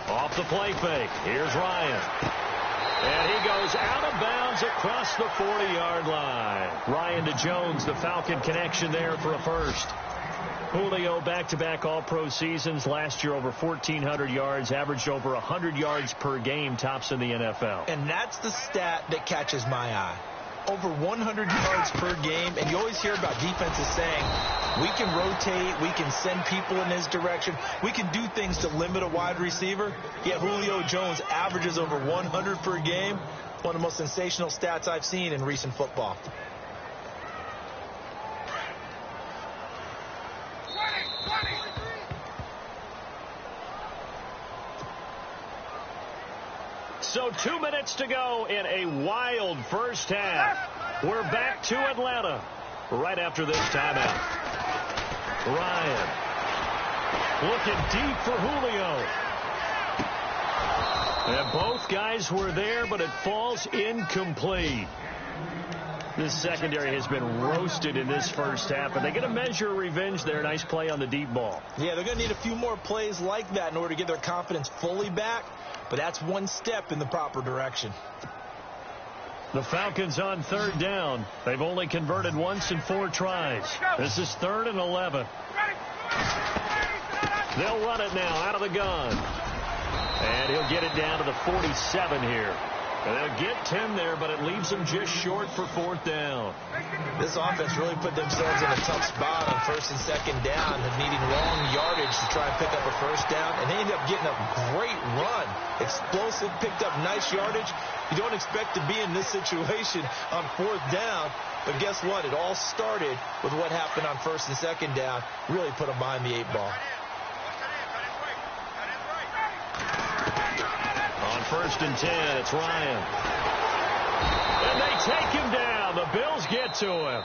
Off the play fake. Here's Ryan. And he goes out of bounds across the 40-yard line. Ryan to Jones, the Falcon connection there for a first. Julio back-to-back All-Pro seasons. Last year over 1,400 yards, averaged over 100 yards per game, tops in the NFL. And that's the stat that catches my eye. Over 100 yards per game, and you always hear about defenses saying, we can rotate, we can send people in his direction, we can do things to limit a wide receiver. Yet Julio Jones averages over 100 per game. One of the most sensational stats I've seen in recent football. So 2 minutes to go in a wild first half. We're back to Atlanta right after this timeout. Ryan looking deep for Julio. And both guys were there, but it falls incomplete. This secondary has been roasted in this first half, but they're going to measure revenge there. Nice play on the deep ball. Yeah, they're going to need a few more plays like that in order to get their confidence fully back, but that's one step in the proper direction. The Falcons on 3rd down. They've only converted once in 4 tries. This is 3rd and 11. They'll run it now out of the gun. And he'll get it down to the 47 here. And they'll get 10 there, but it leaves them just short for 4th down. This offense really put themselves in a tough spot on 1st and 2nd down, needing long yardage to try and pick up a 1st down, and they ended up getting a great run. Explosive, picked up nice yardage. You don't expect to be in this situation on 4th down, but guess what? It all started with what happened on 1st and 2nd down. Really put them behind the 8 ball. On 1st and 10, it's Ryan. And they take him down. The Bills get to him.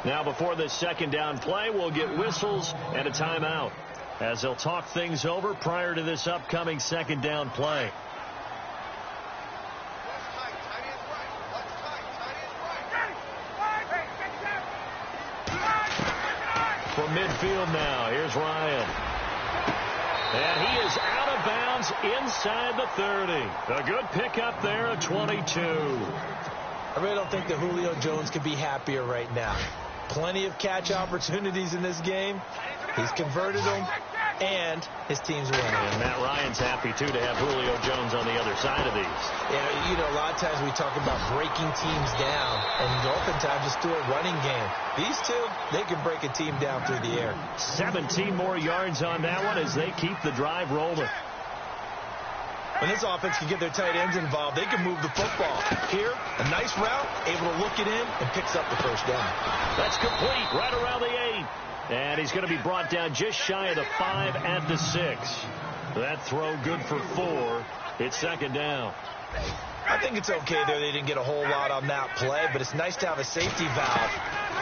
Now, before this 2nd down play, we'll get whistles and a timeout as they'll talk things over prior to this upcoming 2nd down play. From midfield now, here's Ryan. And he is out of bounds inside the 30. A good pickup there at 22. I really don't think that Julio Jones could be happier right now. Plenty of catch opportunities in this game. He's converted them, and his team's winning. And Matt Ryan's happy, too, to have Julio Jones on the other side of these. Yeah, you know, a lot of times we talk about breaking teams down, and oftentimes just through a running game. These two, they can break a team down through the air. 17 more yards on that one as they keep the drive rolling. When this offense can get their tight ends involved, they can move the football. Here, a nice route, able to look it in, and picks up the 1st down. That's complete right around the 8. And he's going to be brought down just shy of the 5 at the 6. That throw good for 4. It's 2nd down. I think it's okay there. They didn't get a whole lot on that play, but it's nice to have a safety valve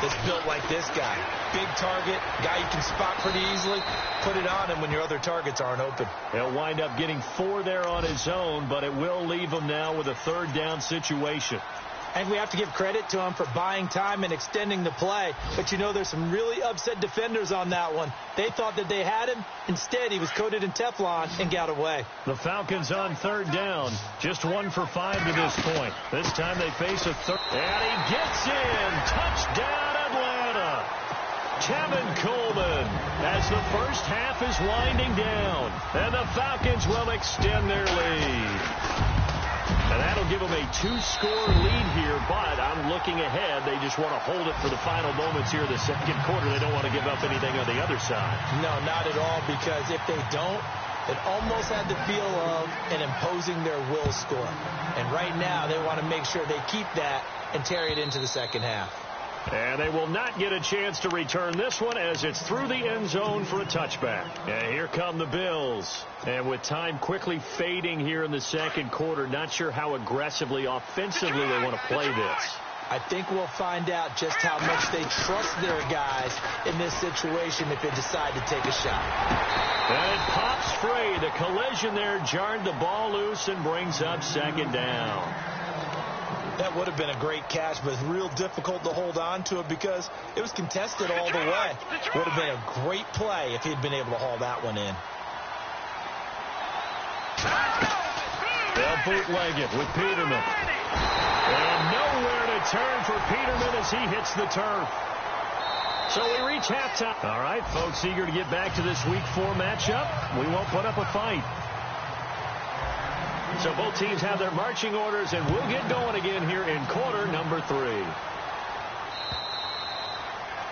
that's built like this guy. Big target, guy you can spot pretty easily. Put it on him when your other targets aren't open. He'll wind up getting 4 there on his own, but it will leave him now with a 3rd down situation. And we have to give credit to him for buying time and extending the play. But, you know, there's some really upset defenders on that one. They thought that they had him. Instead, he was coated in Teflon and got away. The Falcons on third down. Just 1 for 5 to this point. This time they face a third. And he gets in. Touchdown, Atlanta. Tevin Coleman as the first half is winding down. And the Falcons will extend their lead. And that'll give them a 2-score lead here, but I'm looking ahead. They just want to hold it for the final moments here of the second quarter. They don't want to give up anything on the other side. No, not at all, because if they don't, it almost had the feel of an imposing their will score. And right now, they want to make sure they keep that and carry it into the second half. And they will not get a chance to return this one as it's through the end zone for a touchback. And here come the Bills. And with time quickly fading here in the second quarter, not sure how aggressively, offensively they want to play this. I think we'll find out just how much they trust their guys in this situation if they decide to take a shot. And it pops free. The collision there jarred the ball loose and brings up second down. That would have been a great catch, but it's real difficult to hold on to it because it was contested all the way. Would have been a great play if he'd been able to haul that one in. They'll bootleg it with Peterman. And nowhere to turn for Peterman as he hits the turf. So we reach halftime. All right, folks, eager to get back to this Week 4 matchup. We won't put up a fight. So both teams have their marching orders, and we'll get going again here in quarter number 3.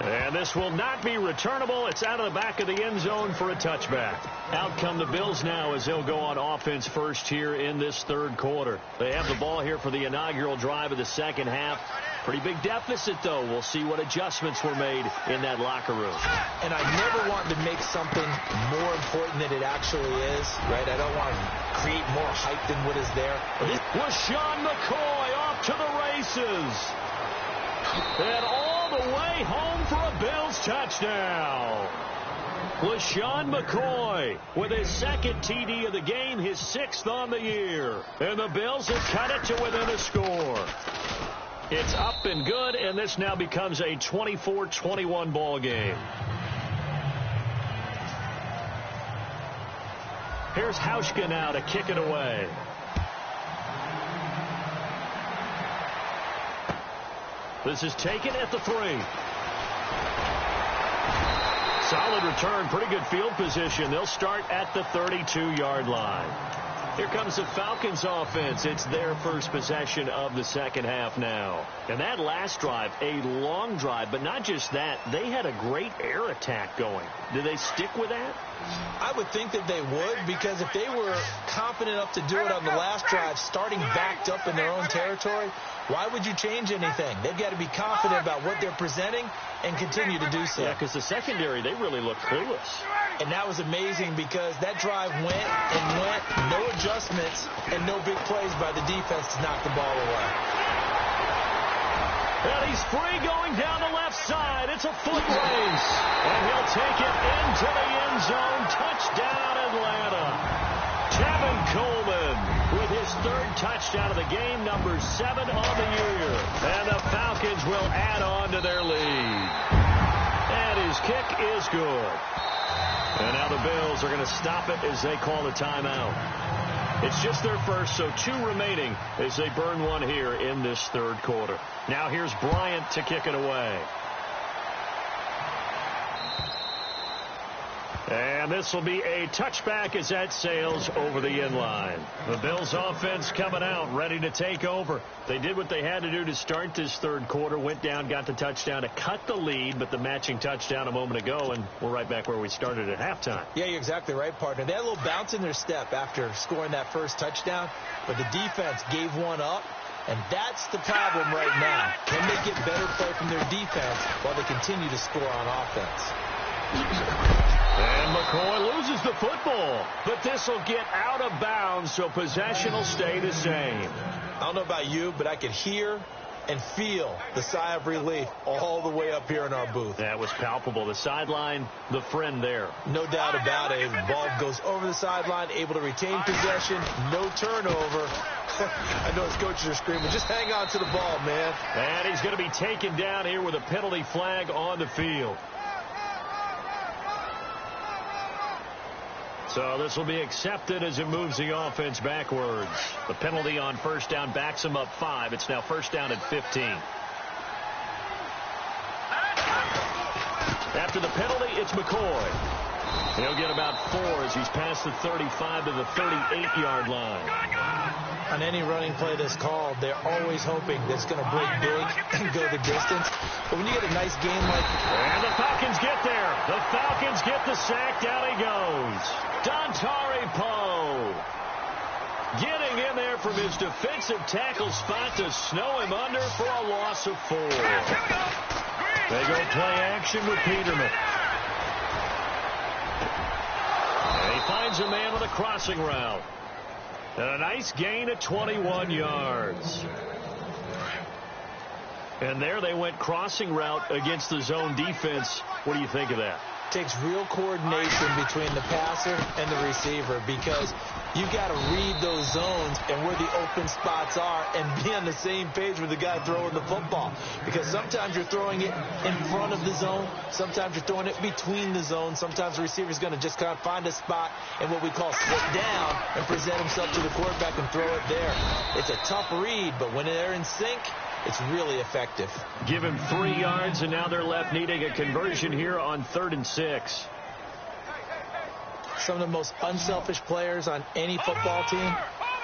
And this will not be returnable. It's out of the back of the end zone for a touchback. Out come the Bills now as they'll go on offense first here in this third quarter. They have the ball here for the inaugural drive of the second half. Pretty big deficit, though. We'll see what adjustments were made in that locker room. And I never want to make something more important than it actually is, right? I don't want to create more hype than what is there. LaShawn McCoy off to the races. And all the way home for a Bills touchdown. LaShawn McCoy with his second TD of the game, his 6th on the year. And the Bills have cut it to within a score. It's up and good, and this now becomes a 24-21 ball game. Here's Hauschka now to kick it away. This is taken at the 3. Solid return, pretty good field position. They'll start at the 32-yard line. Here comes the Falcons offense. It's their first possession of the second half now. And that last drive, a long drive, but not just that. They had a great air attack going. Do they stick with that? I would think that they would, because if they were confident enough to do it on the last drive, starting backed up in their own territory, why would you change anything? They've got to be confident about what they're presenting and continue to do so. Yeah, because the secondary, they really look clueless. And that was amazing because that drive went and went, no adjustments, and no big plays by the defense to knock the ball away. And he's free going down the left side. It's a foot race. And he'll take it into the end zone. Touchdown, Atlanta. Tevin Coleman with his 3rd touchdown of the game, number 7 on the year. And the Falcons will add on to their lead. And his kick is good. And now the Bills are going to stop it as they call a timeout. It's just their first, so 2 remaining as they burn one here in this third quarter. Now here's Bryant to kick it away. And this will be a touchback as that sails over the end line. The Bills offense coming out, ready to take over. They did what they had to do to start this third quarter, went down, got the touchdown to cut the lead, but the matching touchdown a moment ago, and we're right back where we started at halftime. Yeah, you're exactly right, partner. They had a little bounce in their step after scoring that first touchdown, but the defense gave one up. And that's the problem right now. Can they get better play from their defense while they continue to score on offense? And McCoy loses the football, but this will get out of bounds, so possession will stay the same. I don't know about you, but I could hear and feel the sigh of relief all the way up here in our booth. That was palpable. The sideline, the friend there. No doubt about it. The ball goes over the sideline, able to retain possession, no turnover. I know his coaches are screaming, just hang on to the ball, man. And he's going to be taken down here with a penalty flag on the field. So this will be accepted as it moves the offense backwards. The penalty on first down backs him up 5. It's now first down at 15. After the penalty, it's McCoy. He'll get about 4 as he's past the 35 to the 38-yard line. On any running play that's called, they're always hoping that it's going to break big and go the distance. But when you get a nice game like... And the Falcons get there. The Falcons get the sack. Down he goes. Dontari Poe getting in there from his defensive tackle spot to snow him under for a loss of 4. They go play action with Peterman. And he finds a man with a crossing route. And a nice gain at 21 yards. And there they went crossing route against the zone defense. What do you think of that? Takes real coordination between the passer and the receiver, because you got to read those zones and where the open spots are and be on the same page with the guy throwing the football. Because sometimes you're throwing it in front of the zone. Sometimes you're throwing it between the zones. Sometimes the receiver's going to just kind of find a spot and what we call sit down and present himself to the quarterback and throw it there. It's a tough read, but when they're in sync, it's really effective. Give him 3 yards, and now they're left needing a conversion here on 3rd and 6. Some of the most unselfish players on any football team,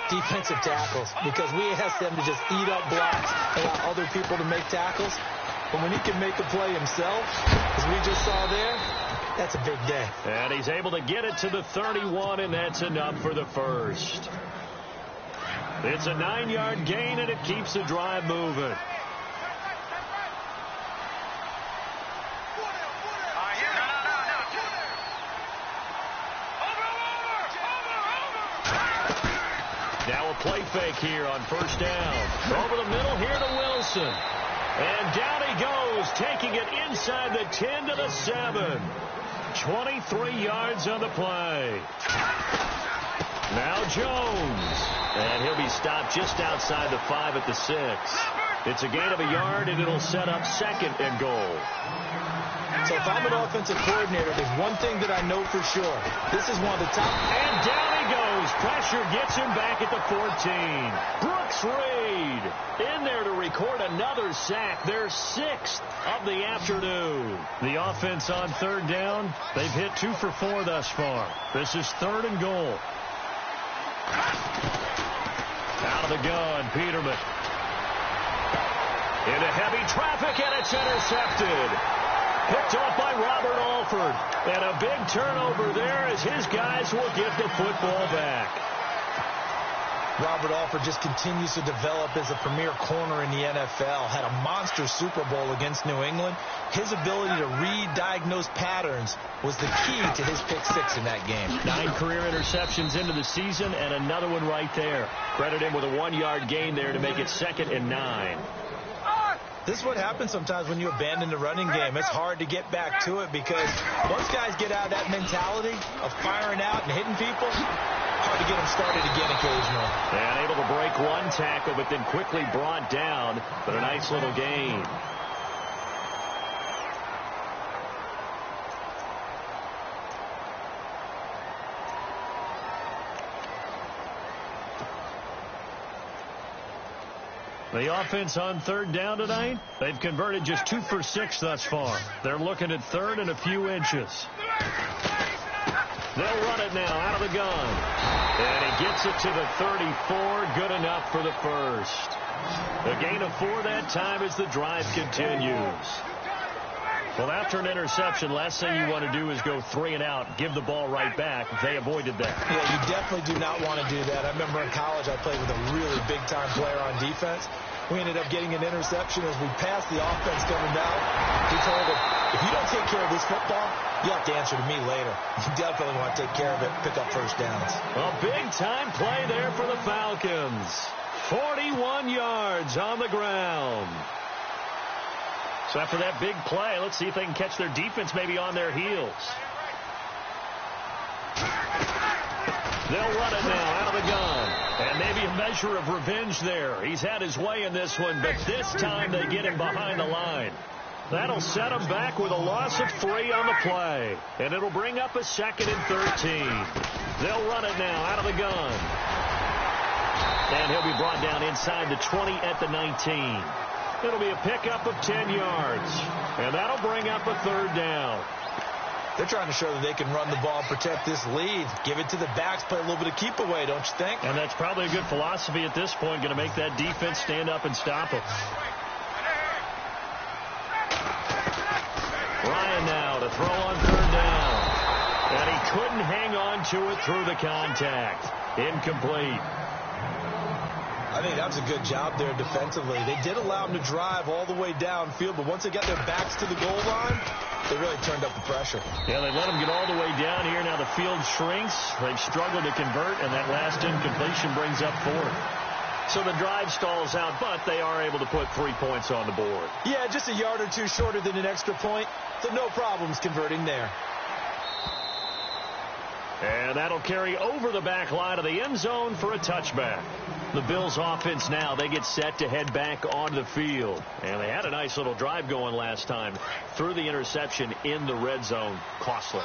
defensive tackles, because we ask them to just eat up blocks and allow other people to make tackles. But when he can make a play himself, as we just saw there, that's a big day. And he's able to get it to the 31, and that's enough for the first. It's a 9-yard gain, and it keeps the drive moving. Now a play fake here on first down. Over the middle here to Wilson. And down he goes, taking it inside the 10 to the 7. 23 yards on the play. Now Jones. And he'll be stopped just outside the 5 at the 6. It's a gain of a yard, and it'll set up 2nd and goal. So if I'm an offensive coordinator, there's one thing that I know for sure. This is one of the top. And down he goes. Pressure gets him back at the 14. Brooks Reed in there to record another sack. Their 6th of the afternoon. The offense on 3rd down, they've hit 2 for 4 thus far. This is 3rd and goal. Out of the gun, Peterman. Into heavy traffic, and it's intercepted. Picked off by Robert Alford. And a big turnover there as his guys will get the football back. Robert Alford just continues to develop as a premier corner in the NFL. Had a monster Super Bowl against New England. His ability to read, diagnose patterns was the key to his pick 6 in that game. 9 career interceptions into the season, and another one right there. Credit him with a 1-yard gain there to make it 2nd and 9. This is what happens sometimes when you abandon the running game. It's hard to get back to it because once guys get out of that mentality of firing out and hitting people, hard to get them started again occasionally. And able to break 1 tackle, but then quickly brought down, but a nice little gain. The offense on 3rd down tonight, they've converted just 2 for 6 thus far. They're looking at 3rd and a few inches. They'll run it now out of the gun. And he gets it to the 34. Good enough for the first. A gain of 4 that time as the drive continues. Well, after an interception, last thing you want to do is go 3 and out, give the ball right back. They avoided that. Yeah, you definitely do not want to do that. I remember in college I played with a really big-time player on defense. We ended up getting an interception as we passed the offense coming down. He told him, if you don't take care of this football, you have to answer to me later. You definitely want to take care of it, pick up first downs. A big-time play there for the Falcons. 41 yards on the ground. So after that big play, let's see if they can catch their defense maybe on their heels. They'll run it now out of the gun. And maybe a measure of revenge there. He's had his way in this one, but this time they get him behind the line. That'll set him back with a loss of 3 on the play. And it'll bring up a 2nd and 13. They'll run it now out of the gun. And he'll be brought down inside the 20 at the 19. It'll be a pickup of 10 yards. And that'll bring up a 3rd down. They're trying to show that they can run the ball and protect this lead. Give it to the backs, play a little bit of keep away, don't you think? And that's probably a good philosophy at this point, going to make that defense stand up and stop them. Ryan now to throw on 3rd down. And he couldn't hang on to it through the contact. Incomplete. I think that was a good job there defensively. They did allow them to drive all the way downfield, but once they got their backs to the goal line, they really turned up the pressure. Yeah, they let them get all the way down here. Now the field shrinks. They've struggled to convert, and that last incompletion brings up 4th. So the drive stalls out, but they are able to put 3 points on the board. Yeah, just a yard or 2 shorter than an extra point, so no problems converting there. And that'll carry over the back line of the end zone for a touchback. The Bills offense now, they get set to head back onto the field. And they had a nice little drive going last time. Threw the interception in the red zone. Costly.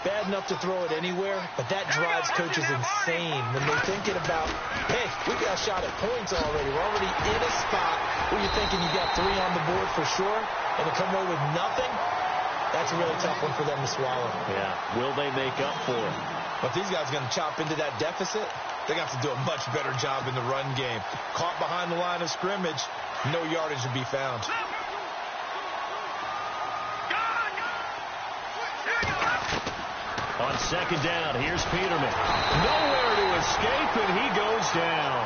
Bad enough to throw it anywhere, but that drives coaches insane when they're thinking about, hey, we got a shot at points already. We're already in a spot where you're thinking you got 3 on the board for sure, and to come away with nothing, that's a really tough one for them to swallow. Yeah, will they make up for it? But these guys are going to chop into that deficit. They're going to have to do a much better job in the run game. Caught behind the line of scrimmage, no yardage to be found. On 2nd down, here's Peterman. Nowhere to escape, and he goes down.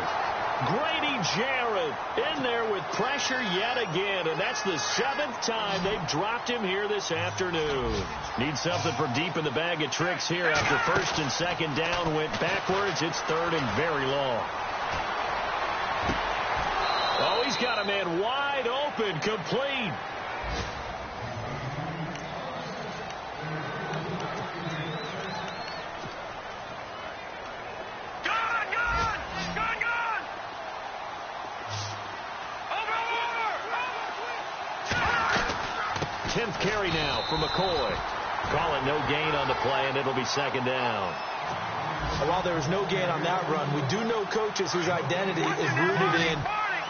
Grady Jarrett in there with pressure yet again, and that's the 7th time they've dropped him here this afternoon. Need something for deep in the bag of tricks here after 1st and 2nd down went backwards. It's 3rd and very long. Oh, he's got a man wide open, complete. Carry now for McCoy. Call it no gain on the play, and it'll be 2nd down. While there was no gain on that run, we do know coaches whose identity is rooted in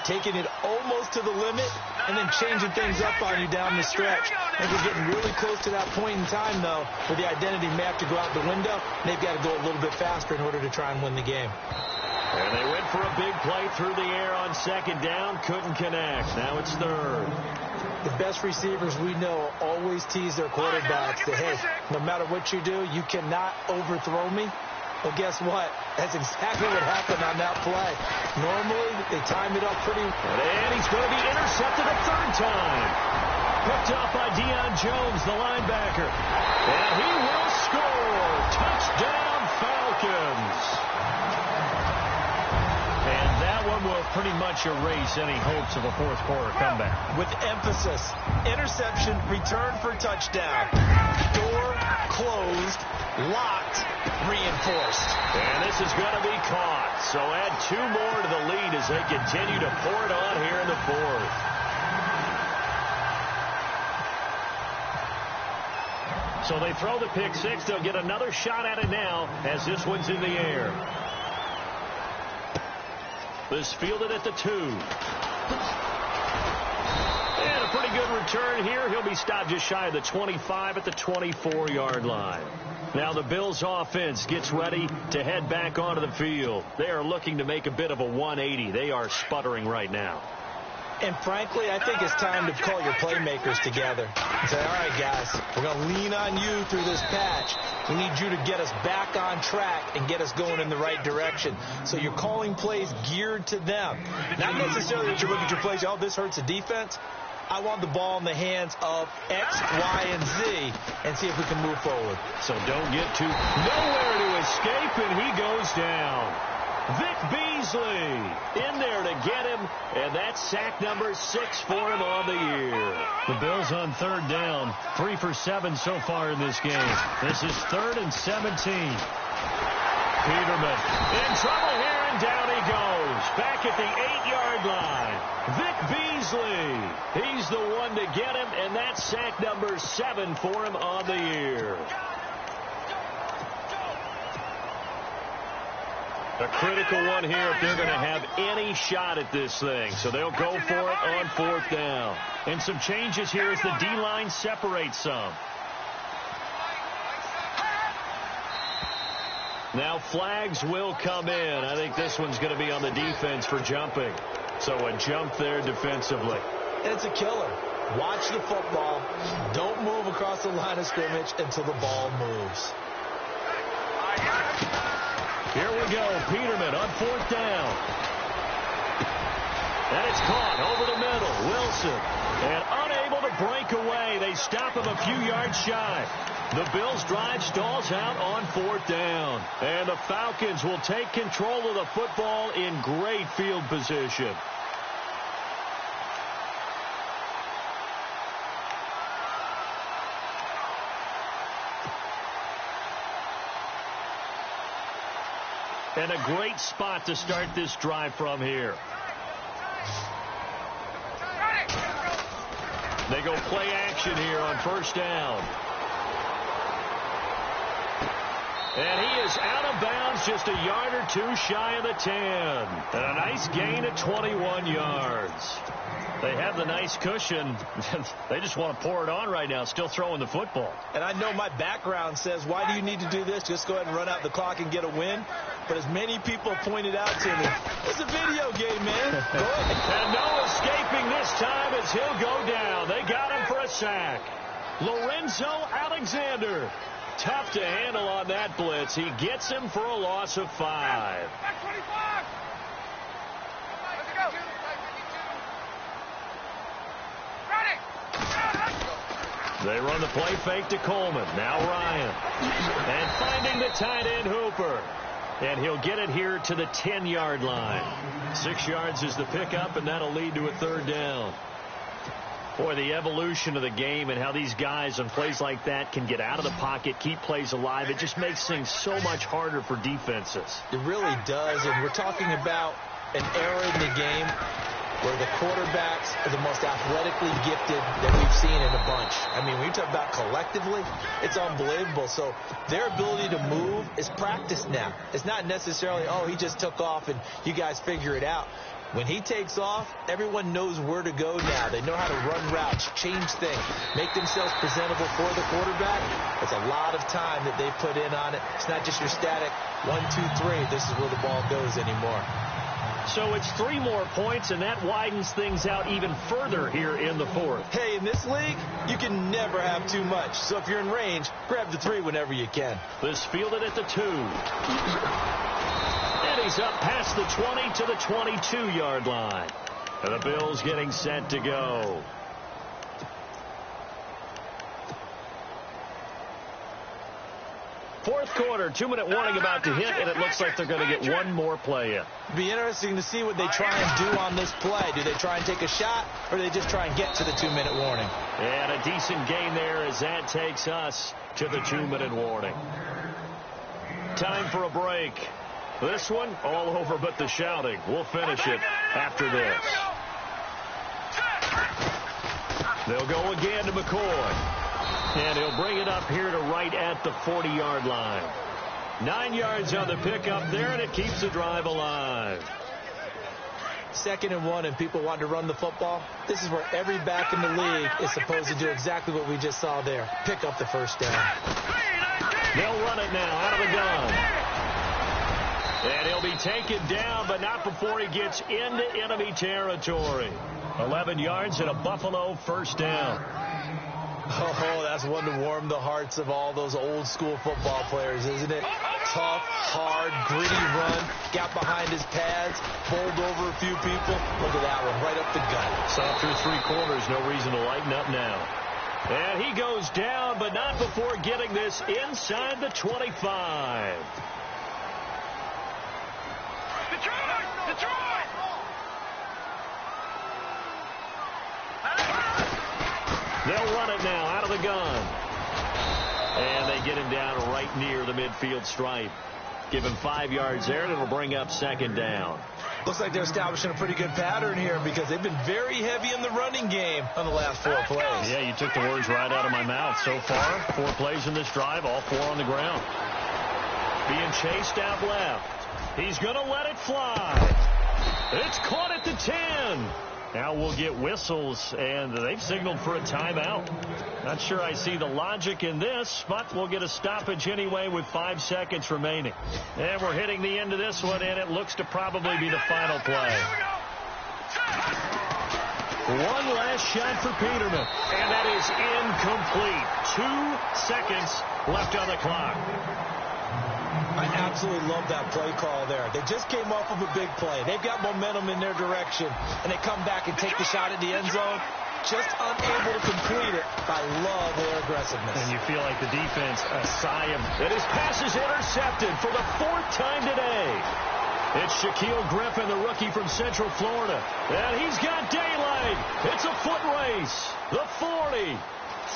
taking it almost to the limit and then changing things up on you down the stretch. I think we're getting really close to that point in time, though, where the identity may have to go out the window, and they've got to go a little bit faster in order to try and win the game. And they went for a big play through the air on 2nd down. Couldn't connect. Now it's 3rd. The best receivers we know always tease their quarterbacks that, hey, no matter what you do, you cannot overthrow me. Well, guess what? That's exactly what happened on that play. Normally, they time it up pretty well. And he's going to be intercepted a 3rd time. Picked up by Deion Jones, the linebacker. And he will score. Touchdown, Falcons. And that one will pretty much erase any hopes of a 4th quarter comeback. With emphasis, interception, return for touchdown. Door closed, locked, reinforced. And this is going to be caught. So add 2 more to the lead as they continue to pour it on here in the 4th. So they throw the pick 6. They'll get another shot at it now as this one's in the air. This fielded at the 2. And a pretty good return here. He'll be stopped just shy of the 25 at the 24-yard line. Now the Bills offense gets ready to head back onto the field. They are looking to make a bit of a 180. They are sputtering right now. And frankly, I think it's time to call your playmakers together and say, all right, guys, we're going to lean on you through this patch. We need you to get us back on track and get us going in the right direction. So you're calling plays geared to them. Not necessarily that you look at your plays, oh, this hurts the defense. I want the ball in the hands of X, Y, and Z and see if we can move forward. So don't get too nowhere to escape, and he goes down. Vic Beasley in there to get him, and that's sack number 6 for him on the year. The Bills on third down, 3 for 7 so far in this game. This is 3rd and 17. Peterman in trouble here, and down he goes. Back at the 8-yard line. Vic Beasley, he's the one to get him, and that's sack number 7 for him on the year. A critical one here if they're going to have any shot at this thing. So they'll go for it on 4th down. And some changes here as the D-line separates some. Now flags will come in. I think this one's going to be on the defense for jumping. So a jump there defensively. And it's a killer. Watch the football. Don't move across the line of scrimmage until the ball moves. Here we go. Peterman on 4th down. And it's caught over the middle. Wilson. And unable to break away. They stop him a few yards shy. The Bills' drive stalls out on 4th down. And the Falcons will take control of the football in great field position. And a great spot to start this drive from here. They go play action here on 1st down. And he is out of bounds just a yard or two shy of the 10. And a nice gain of 21 yards. They have the nice cushion. They just want to pour it on right now, still throwing the football. And I know my background says, why do you need to do this? Just go ahead and run out the clock and get a win. But as many people pointed out to me, it's a video game, man. Go ahead. And no escaping this time as he'll go down. They got him for a sack. Lorenzo Alexander. Tough to handle on that blitz. He gets him for a loss of 5. They run the play fake to Coleman. Now Ryan. And finding the tight end Hooper. And he'll get it here to the 10-yard line. 6 yards is the pickup, and that'll lead to a 3rd down. Boy, the evolution of the game and how these guys on plays like that can get out of the pocket, keep plays alive, it just makes things so much harder for defenses. It really does, and we're talking about an era in the game where the quarterbacks are the most athletically gifted that we've seen in a bunch. I mean, when you talk about collectively, it's unbelievable. So their ability to move is practiced now. It's not necessarily, oh, he just took off and you guys figure it out. When he takes off, everyone knows where to go now. They know how to run routes, change things, make themselves presentable for the quarterback. It's a lot of time that they put in on it. It's not just your static 1, 2, 3. This is where the ball goes anymore. So it's 3 more points, and that widens things out even further here in the 4th. Hey, in this league, you can never have too much. So if you're in range, grab the 3 whenever you can. This fielded at the 2. And he's up past the 20 to the 22-yard line. And the Bills getting set to go. Fourth quarter, 2-minute warning about to hit, and it looks like they're going to get one more play in. It'll be interesting to see what they try and do on this play. Do they try and take a shot, or do they just try and get to the 2-minute warning? And a decent gain there as that takes us to the 2-minute warning. Time for a break. This one, all over but the shouting. We'll finish it after this. They'll go again to McCoy. And he'll bring it up here to right at the 40-yard line. 9 yards on the pickup there, and it keeps the drive alive. 2nd and 1, and people want to run the football. This is where every back in the league is supposed to do exactly what we just saw there. Pick up the 1st down. They'll run it now out of the gun. And he'll be taken down, but not before he gets into enemy territory. 11 yards and a Buffalo 1st down. Oh, that's one to warm the hearts of all those old school football players, isn't it? Tough, hard, gritty run. Got behind his pads, bowled over a few people. Look at that one, right up the gut. Saw through 3 quarters, no reason to lighten up now. And he goes down, but not before getting this inside the 25. run it now out of the gun. And they get him down right near the midfield stripe. Give him 5 yards there, and it'll bring up second down. Looks like they're establishing a pretty good pattern here because they've been very heavy in the running game on the last 4 plays. Yeah, you took the words right out of my mouth. So far, 4 plays in this drive, all 4 on the ground. Being chased out left. He's going to let it fly. It's caught at the 10. Now we'll get whistles, and they've signaled for a timeout. Not sure I see the logic in this, but we'll get a stoppage anyway with 5 seconds remaining. And we're hitting the end of this one, and it looks to probably be the final play. One last shot for Peterman, and that is incomplete. 2 seconds left on the clock. I absolutely love that play call there. They just came off of a big play. They've got momentum in their direction, and they come back and take the shot at the end zone, just unable to complete it. I love their aggressiveness. And you feel like the defense, a sigh of... And his pass is intercepted for the 4th time today. It's Shaquille Griffin, the rookie from Central Florida. And he's got daylight. It's a foot race. The 40,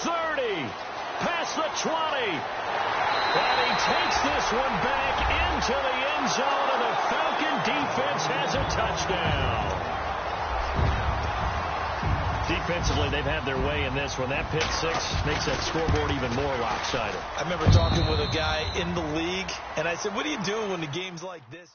30, past the 20. And he takes this one back into the end zone, and the Falcon defense has a touchdown. Defensively, they've had their way in this one. That pick 6 makes that scoreboard even more lopsided. I remember talking with a guy in the league, and I said, what do you do when the game's like this?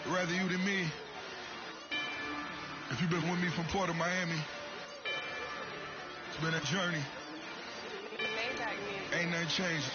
Rather you than me. If you've been with me from Port of Miami, it's been a journey. Ain't nothing changed.